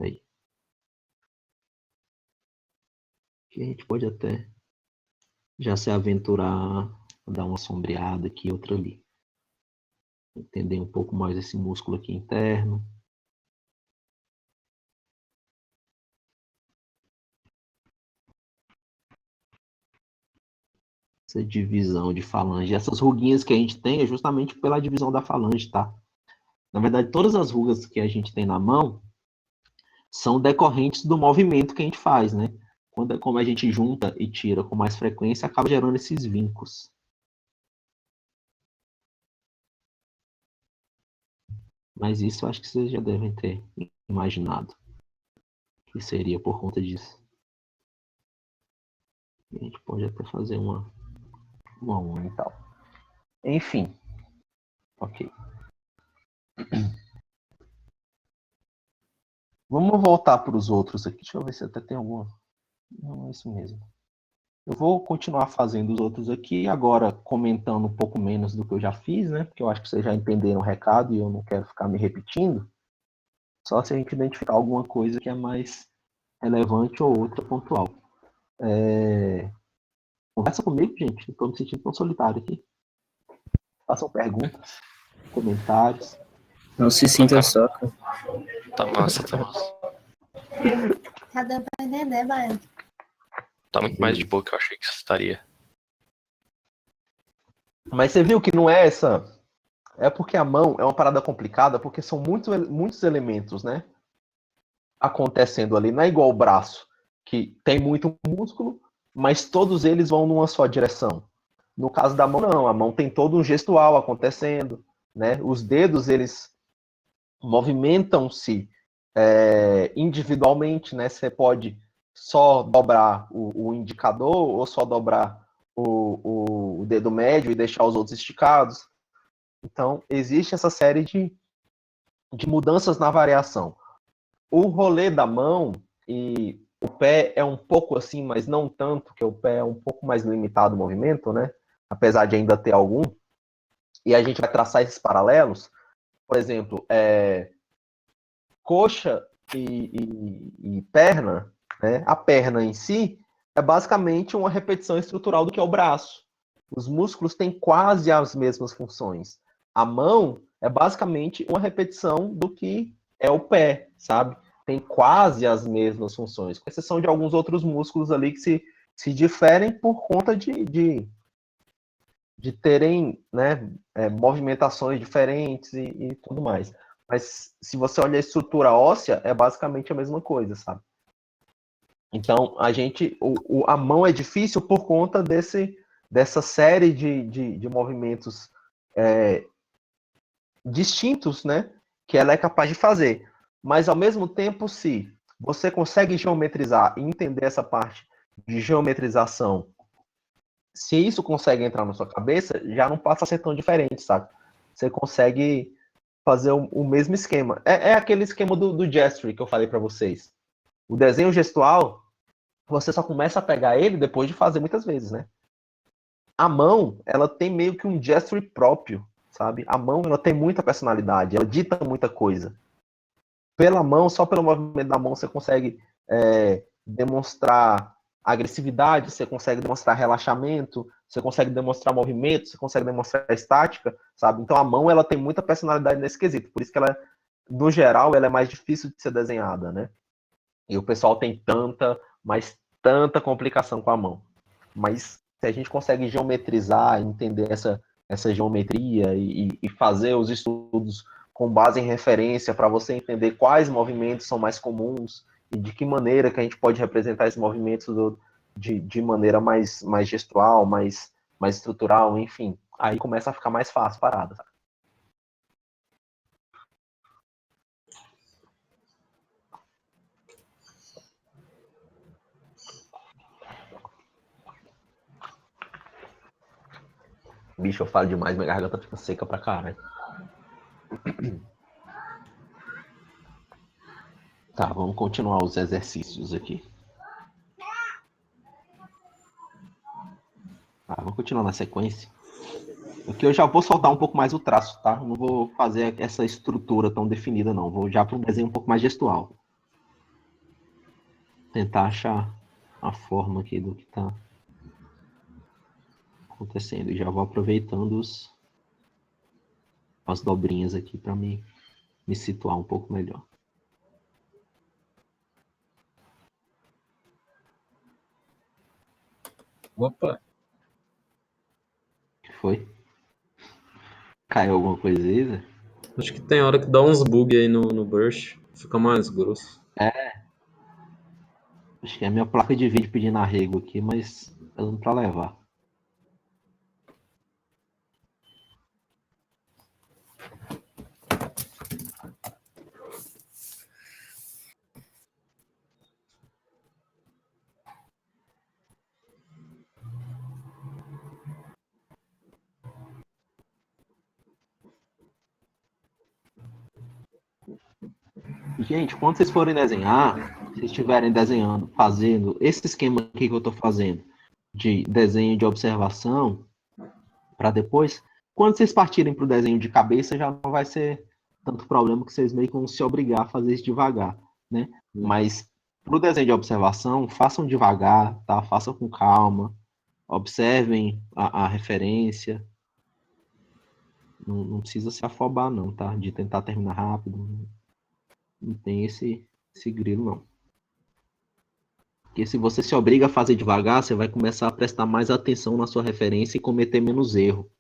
Aí. Aqui a gente pode até já se aventurar a dar uma sombreada aqui, outra ali. Entender um pouco mais esse músculo aqui interno. Essa divisão de falange. Essas ruguinhas que a gente tem é justamente pela divisão da falange, tá? Na verdade, todas as rugas que a gente tem na mão são decorrentes do movimento que a gente faz, né? Como a gente junta e tira com mais frequência, acaba gerando esses vincos. Mas isso eu acho que vocês já devem ter imaginado que seria por conta disso. A gente pode até fazer uma unha e tal. Enfim. Ok. Vamos voltar para os outros aqui. Deixa eu ver se até tem alguma. Não, é isso mesmo. Eu vou continuar fazendo os outros aqui, agora comentando um pouco menos do que eu já fiz, né? Porque eu acho que vocês já entenderam o recado e eu não quero ficar me repetindo. Só se a gente identificar alguma coisa que é mais relevante ou outra pontual. Conversa comigo, gente. Estou me sentindo tão solitário aqui. Façam perguntas, comentários. Não se sinta só, cara. Tá massa, tá massa. Tá dando pra entender, Baiano. Tá muito mais de boa que eu achei que estaria. Mas você viu que não é essa. É porque a mão é uma parada complicada, porque são muitos elementos, né? Acontecendo ali. Não é igual o braço, que tem muito músculo, mas todos eles vão numa só direção. No caso da mão, não. A mão tem todo um gestual acontecendo, né? Os dedos, eles movimentam-se individualmente, né? Você pode só dobrar o indicador ou só dobrar o dedo médio e deixar os outros esticados. Então, existe essa série de mudanças na variação. O rolê da mão e o pé é um pouco assim, mas não tanto, que o pé é um pouco mais limitado o movimento, né? Apesar de ainda ter algum. E a gente vai traçar esses paralelos. Por exemplo, coxa e perna, né? A perna em si é basicamente uma repetição estrutural do que é o braço. Os músculos têm quase as mesmas funções. A mão é basicamente uma repetição do que é o pé, sabe? Tem quase as mesmas funções, com exceção de alguns outros músculos ali que se diferem por conta de terem, né, movimentações diferentes e tudo mais. Mas se você olha a estrutura óssea, é basicamente a mesma coisa, sabe? Então, a mão é difícil por conta dessa série de movimentos distintos, né, que ela é capaz de fazer. Mas, ao mesmo tempo, se você consegue geometrizar e entender essa parte de geometrização, se isso consegue entrar na sua cabeça, já não passa a ser tão diferente, sabe? Você consegue fazer o mesmo esquema. É aquele esquema do gesturing que eu falei para vocês. O desenho gestual, você só começa a pegar ele depois de fazer muitas vezes, né? A mão, ela tem meio que um gesture próprio, sabe? A mão, ela tem muita personalidade, ela dita muita coisa. Pela mão, só pelo movimento da mão, você consegue demonstrar agressividade, você consegue demonstrar relaxamento, você consegue demonstrar movimento, você consegue demonstrar estática, sabe? Então a mão, ela tem muita personalidade nesse quesito. Por isso que ela, no geral, ela é mais difícil de ser desenhada, né? E o pessoal tem tanta complicação com a mão. Mas se a gente consegue geometrizar, entender essa geometria e fazer os estudos com base em referência para você entender quais movimentos são mais comuns e de que maneira que a gente pode representar esses movimentos de maneira mais gestual, mais estrutural, enfim. Aí começa a ficar mais fácil a parada. Bicho, eu falo demais, minha garganta fica seca pra caralho. Tá, vamos continuar os exercícios aqui. Tá, vamos continuar na sequência. Aqui eu já vou soltar um pouco mais o traço, tá? Não vou fazer essa estrutura tão definida, não. Vou já para um desenho um pouco mais gestual. Tentar achar a forma aqui do que tá acontecendo. E já vou aproveitando as dobrinhas aqui para me situar um pouco melhor. Opa, O que foi? Caiu alguma coisa aí, Zé? acho que tem hora que dá uns bug aí no Burst, fica mais grosso. Acho que é a minha placa de vídeo pedindo arrego aqui, mas tá dando para levar. Gente, quando vocês forem desenhar, se estiverem desenhando, fazendo esse esquema aqui que eu estou fazendo, de desenho de observação, para depois, quando vocês partirem para o desenho de cabeça, já não vai ser tanto problema que vocês meio que vão se obrigar a fazer isso devagar, né? Mas para o desenho de observação, façam devagar, tá? Façam com calma, observem a referência. Não precisa se afobar, não, tá? De tentar terminar rápido. Não tem esse grilo, não. Porque se você se obriga a fazer devagar, você vai começar a prestar mais atenção na sua referência e cometer menos erro.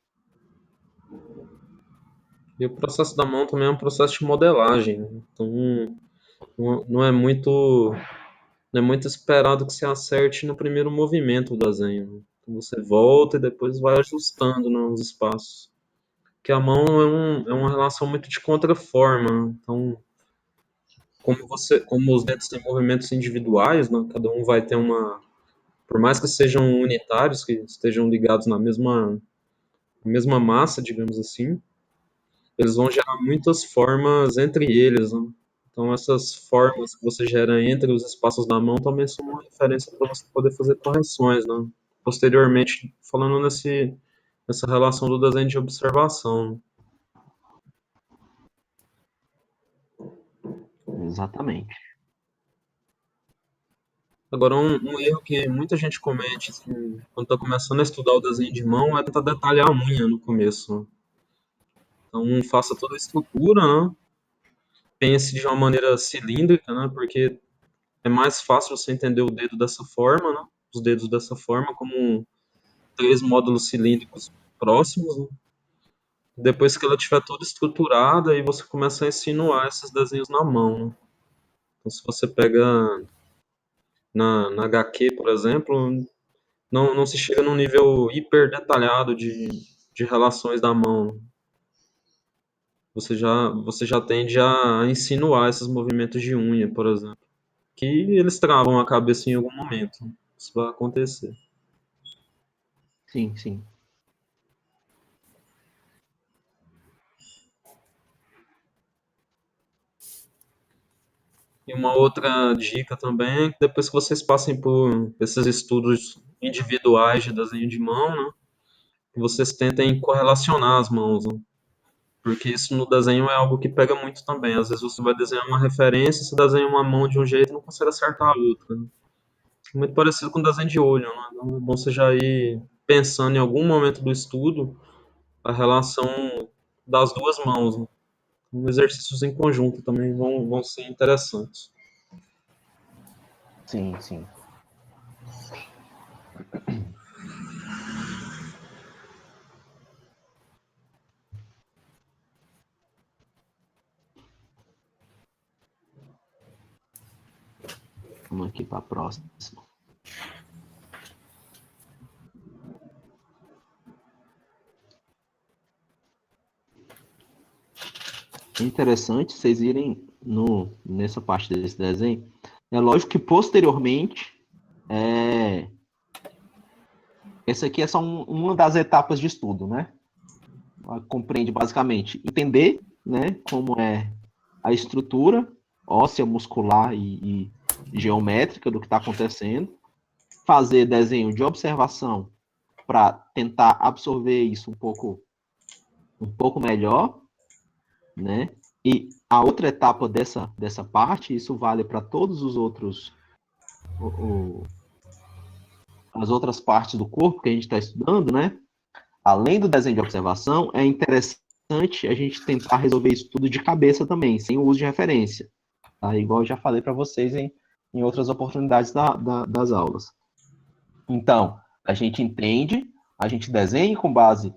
E o processo da mão também é um processo de modelagem, né? Então não é muito esperado que você acerte no primeiro movimento do desenho, né? Então você volta e depois vai ajustando nos espaços. Porque a mão é uma relação muito de contraforma, né? Então como os dedos têm movimentos individuais, né? Cada um vai ter por mais que sejam unitários, que estejam ligados na mesma massa, digamos assim, eles vão gerar muitas formas entre eles, né? Então essas formas que você gera entre os espaços da mão também são uma referência para você poder fazer correções, né? Posteriormente, falando nessa relação do desenho de observação. Exatamente. Agora, um erro que muita gente comete assim, quando está começando a estudar o desenho de mão é tentar detalhar a unha no começo, né? Então, faça toda a estrutura, né? Pense de uma maneira cilíndrica, né? Porque é mais fácil você entender o dedo dessa forma, né? Os dedos dessa forma, como três módulos cilíndricos próximos, né? Depois que ela estiver toda estruturada, aí você começa a insinuar esses desenhos na mão, né? Então, se você pega na HQ, por exemplo, não se chega num nível hiper detalhado de relações da mão. Você já tende a insinuar esses movimentos de unha, por exemplo, que eles travam a cabeça em algum momento. Isso vai acontecer. Sim, sim. E uma outra dica também é que depois que vocês passem por esses estudos individuais de desenho de mão, né, que vocês tentem correlacionar as mãos, né? Porque isso no desenho é algo que pega muito também. Às vezes você vai desenhar uma referência, você desenha uma mão de um jeito e não consegue acertar a outra, né? Muito parecido com desenho de olho, né? Então é bom você já ir pensando em algum momento do estudo a relação das duas mãos, né? Exercícios em conjunto também vão ser interessantes. Sim, sim. Vamos aqui para a próxima. É interessante vocês irem nessa parte desse desenho. É lógico que posteriormente, essa aqui é só uma das etapas de estudo, né? Ela compreende basicamente entender, né, como é a estrutura óssea, muscular e geométrica do que está acontecendo, fazer desenho de observação para tentar absorver isso um pouco melhor, né? E a outra etapa dessa parte, isso vale para todos os outros, as outras partes do corpo que a gente está estudando, né? Além do desenho de observação, é interessante a gente tentar resolver isso tudo de cabeça também, sem o uso de referência. Tá? Igual eu já falei para vocês em outras oportunidades das aulas. Então, a gente entende, a gente desenha com base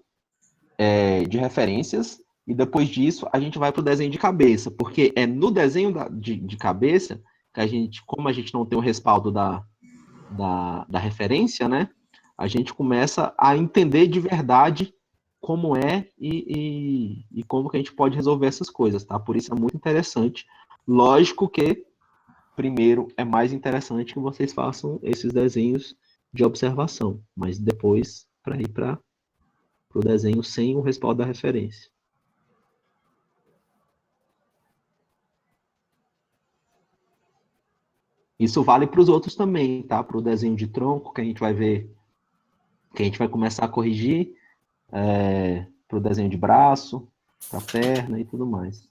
de referências, e depois disso a gente vai para o desenho de cabeça, porque é no desenho de cabeça que a gente, como a gente não tem o respaldo da referência, né, a gente começa a entender de verdade como é e como que a gente pode resolver essas coisas, tá? Por isso é muito interessante. Lógico que, primeiro, é mais interessante que vocês façam esses desenhos de observação, mas depois para ir para o desenho sem o respaldo da referência. Isso vale para os outros também, tá? Para o desenho de tronco, que a gente vai ver, que a gente vai começar a corrigir, para o desenho de braço, para a perna e tudo mais.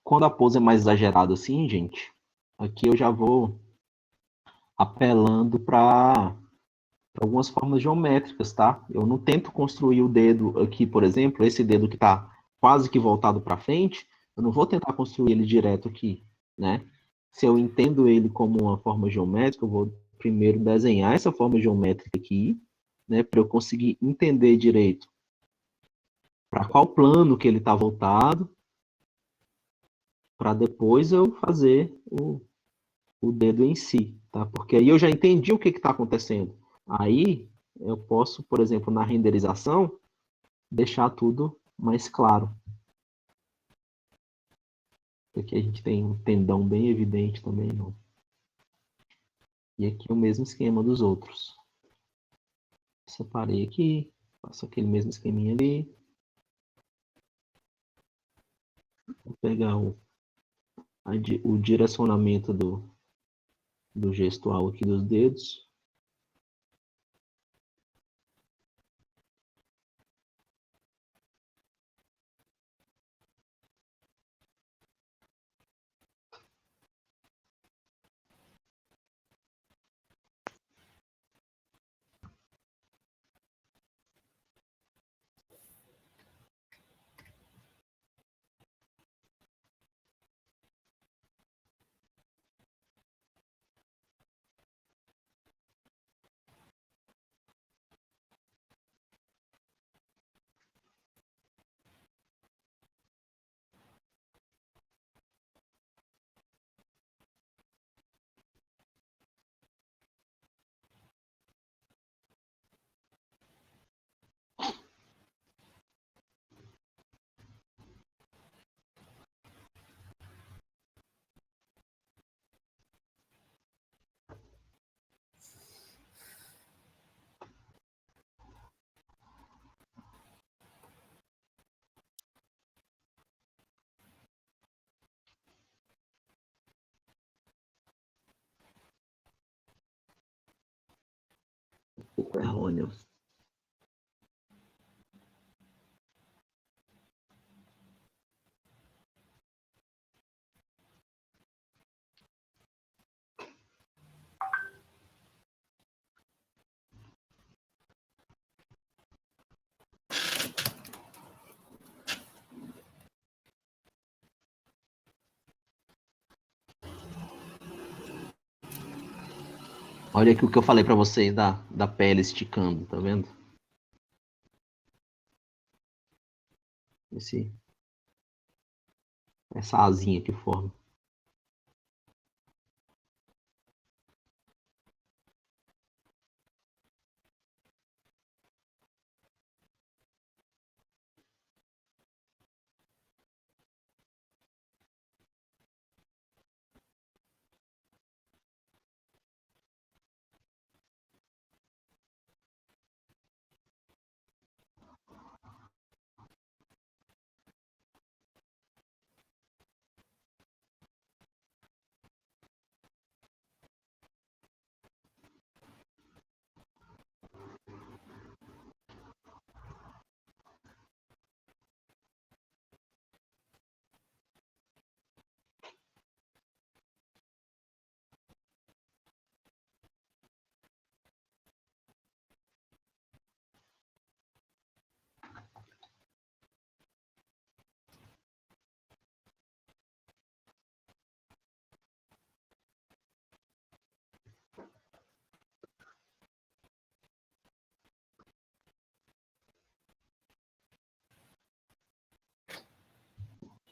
Quando a pose é mais exagerada assim, gente, aqui eu já vou apelando para algumas formas geométricas, tá? Eu não tento construir o dedo aqui, por exemplo, esse dedo que está quase que voltado para frente, eu não vou tentar construir ele direto aqui, né? Se eu entendo ele como uma forma geométrica, eu vou primeiro desenhar essa forma geométrica aqui, né, para eu conseguir entender direito para qual plano que ele está voltado, para depois eu fazer o dedo em si, tá? Porque aí eu já entendi o que está acontecendo. Aí eu posso, por exemplo, na renderização, deixar tudo mais claro. Aqui a gente tem um tendão bem evidente também, não. E aqui o mesmo esquema dos outros. Separei aqui, faço aquele mesmo esqueminha ali. Vou pegar o direcionamento do gestual aqui dos dedos. Um pouco errôneo. Olha aqui o que eu falei para vocês da pele esticando, tá vendo? Essa asinha que forma.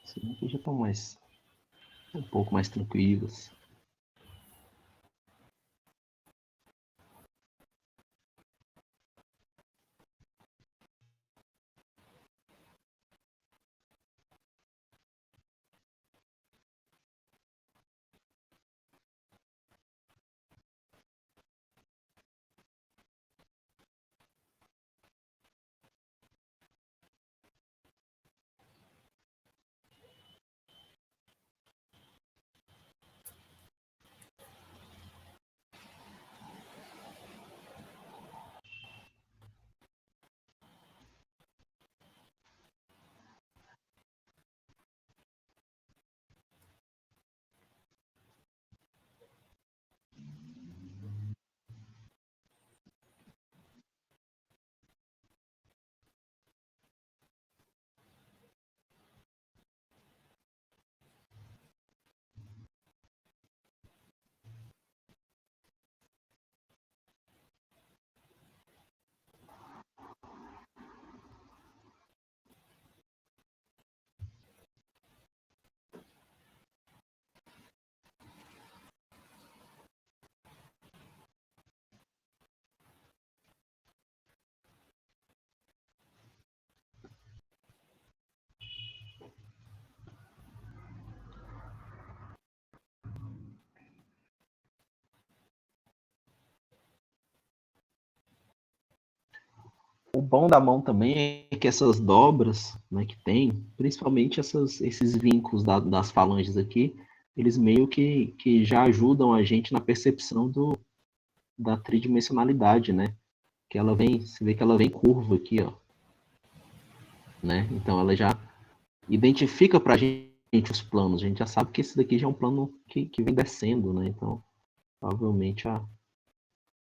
Assim, aqui já estão um pouco mais tranquilos. bom da mão também é que essas dobras, né, que tem, principalmente esses vincos das falanges aqui, eles meio que já ajudam a gente na percepção da tridimensionalidade, né? Que ela vem, você vê que ela vem curva aqui, ó, né? Então ela já identifica pra gente os planos, a gente já sabe que esse daqui já é um plano que vem descendo, né? Então, provavelmente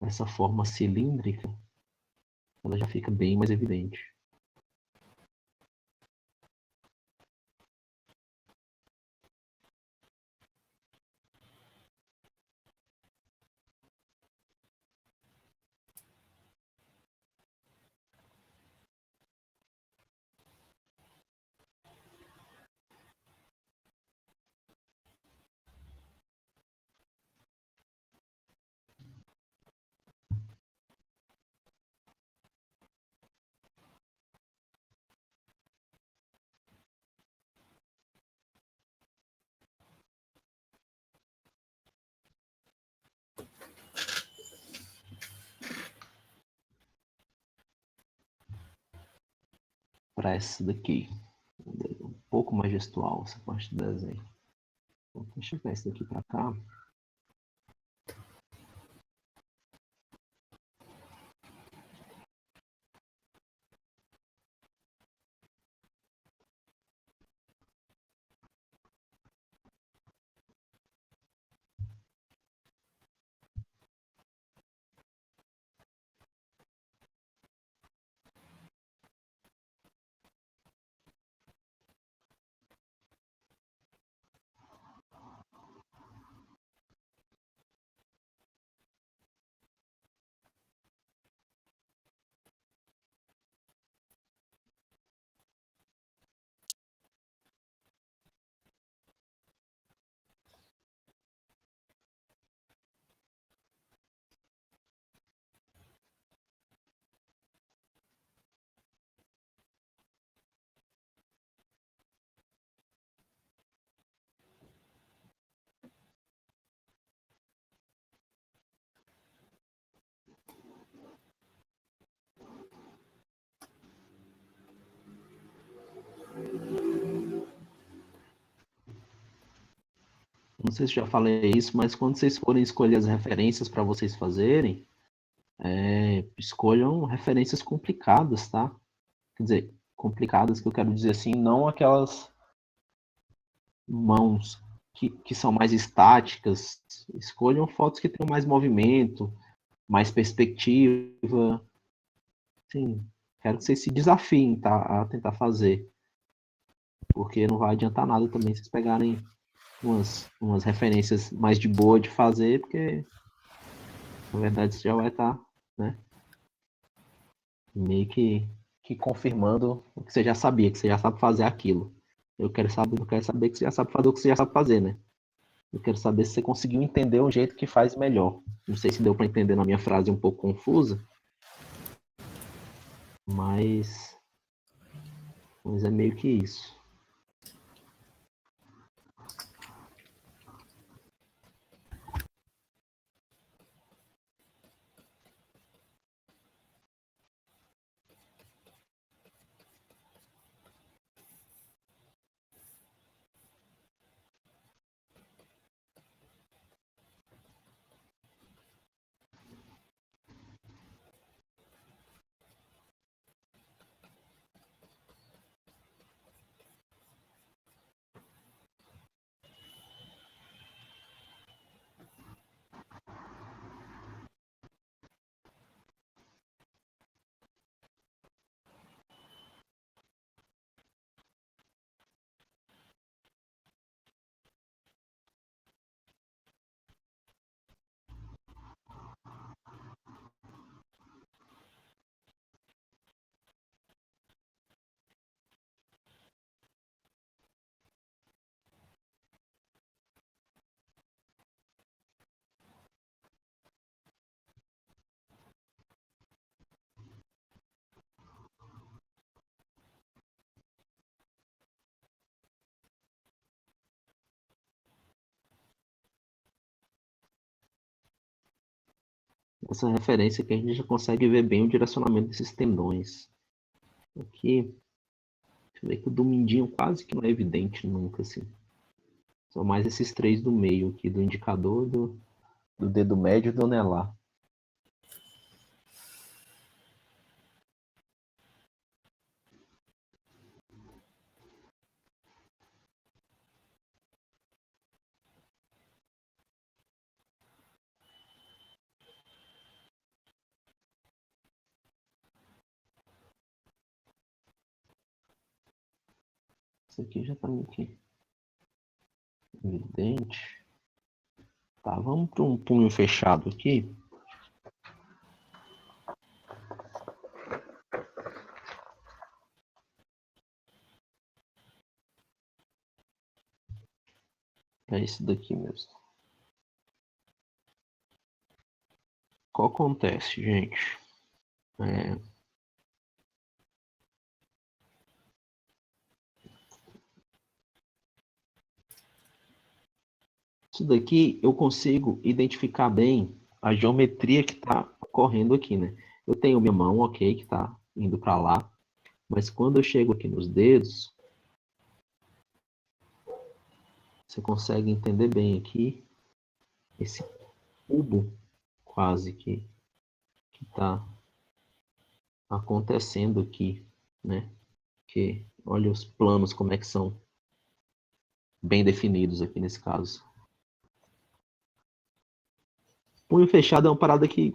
essa forma cilíndrica, ela já fica bem mais evidente. Para essa daqui, um pouco mais gestual essa parte do desenho. Então, deixa eu ver esse daqui para cá. Não sei se já falei isso, mas quando vocês forem escolher as referências para vocês fazerem, escolham referências complicadas, tá? Quer dizer, complicadas que eu quero dizer assim, não aquelas mãos que são mais estáticas. Escolham fotos que tenham mais movimento, mais perspectiva. Sim, quero que vocês se desafiem, tá, a tentar fazer. Porque não vai adiantar nada também vocês pegarem umas referências mais de boa de fazer, porque na verdade você já vai estar, né, meio que confirmando o que você já sabia, que você já sabe fazer aquilo. Eu quero saber que você já sabe fazer o que você já sabe fazer, né? Eu quero saber se você conseguiu entender o jeito que faz melhor. Não sei se deu para entender na minha frase um pouco confusa, mas é meio que isso. Essa referência aqui a gente já consegue ver bem o direcionamento desses tendões. Aqui, deixa eu ver que o do mindinho quase que não é evidente nunca, assim. São mais esses três do meio aqui, do indicador, do dedo médio e do anelar. Isso aqui já tá meio que evidente. Tá, vamos para um punho fechado aqui. É esse daqui mesmo. Qual acontece, gente? Isso daqui eu consigo identificar bem a geometria que está ocorrendo aqui, né? Eu tenho minha mão, ok, que está indo para lá, mas quando eu chego aqui nos dedos, você consegue entender bem aqui esse cubo quase que está acontecendo aqui, né? Que olha os planos como é que são bem definidos aqui nesse caso. Punho fechado é uma parada que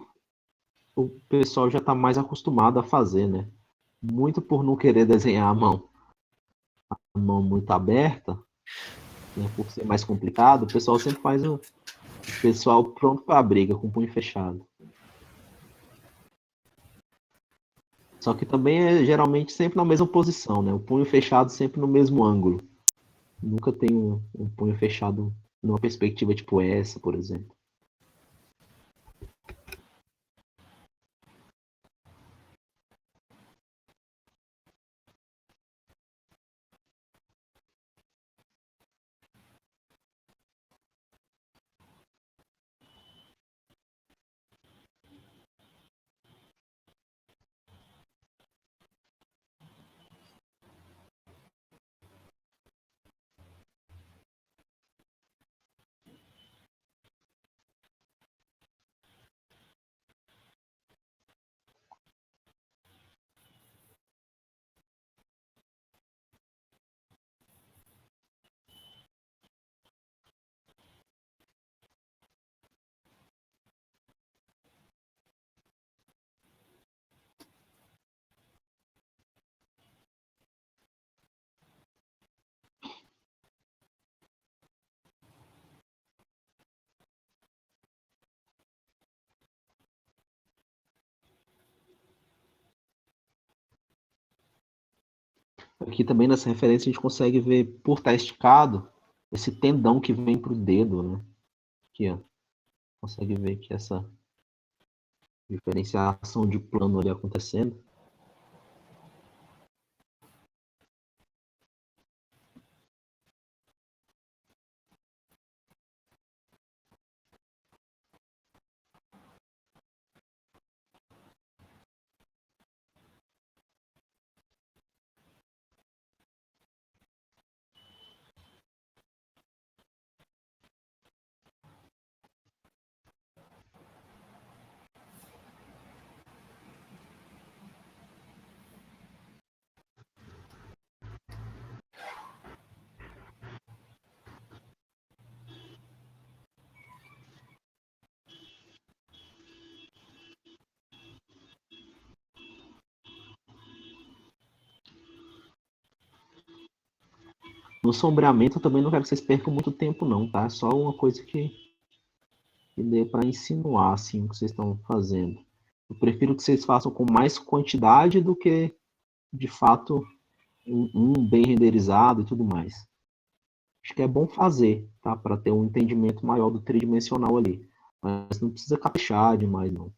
o pessoal já está mais acostumado a fazer, né? Muito por não querer desenhar a mão muito aberta, né? Por ser mais complicado, o pessoal sempre faz o pessoal pronto para a briga, com o punho fechado. Só que também é geralmente sempre na mesma posição, né? O punho fechado sempre no mesmo ângulo. Nunca tem um punho fechado numa perspectiva tipo essa, por exemplo. Aqui também nessa referência a gente consegue ver, por estar esticado, esse tendão que vem para o dedo, né? Aqui, ó. Consegue ver que essa diferenciação de plano ali acontecendo. No sombreamento eu também não quero que vocês percam muito tempo não, tá? É só uma coisa que dê para insinuar assim, o que vocês estão fazendo. Eu prefiro que vocês façam com mais quantidade do que, de fato, um bem renderizado e tudo mais. Acho que é bom fazer, tá? Para ter um entendimento maior do tridimensional ali. Mas não precisa caprichar demais, não.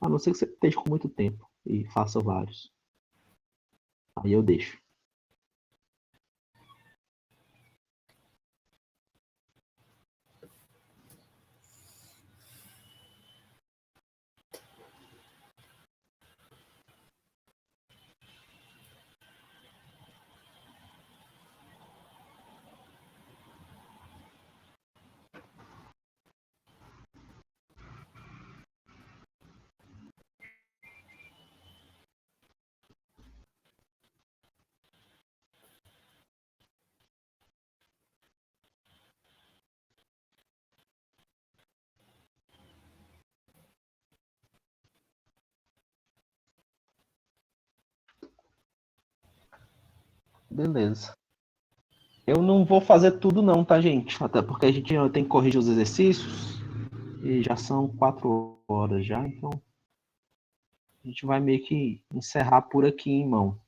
A não ser que você esteja com muito tempo e faça vários. Aí eu deixo. Beleza. Eu não vou fazer tudo não, tá, gente? Até porque a gente tem que corrigir os exercícios. E já são 4 horas já, então a gente vai meio que encerrar por aqui, irmão.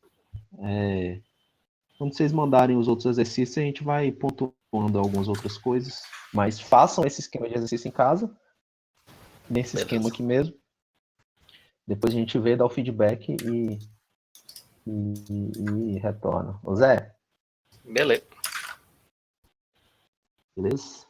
Quando vocês mandarem os outros exercícios, a gente vai pontuando algumas outras coisas. Mas façam esse esquema de exercício em casa. Nesse Beleza. esquema aqui mesmo. Depois a gente vê, dá o feedback e retorna. Ô Zé, Beleza. beleza?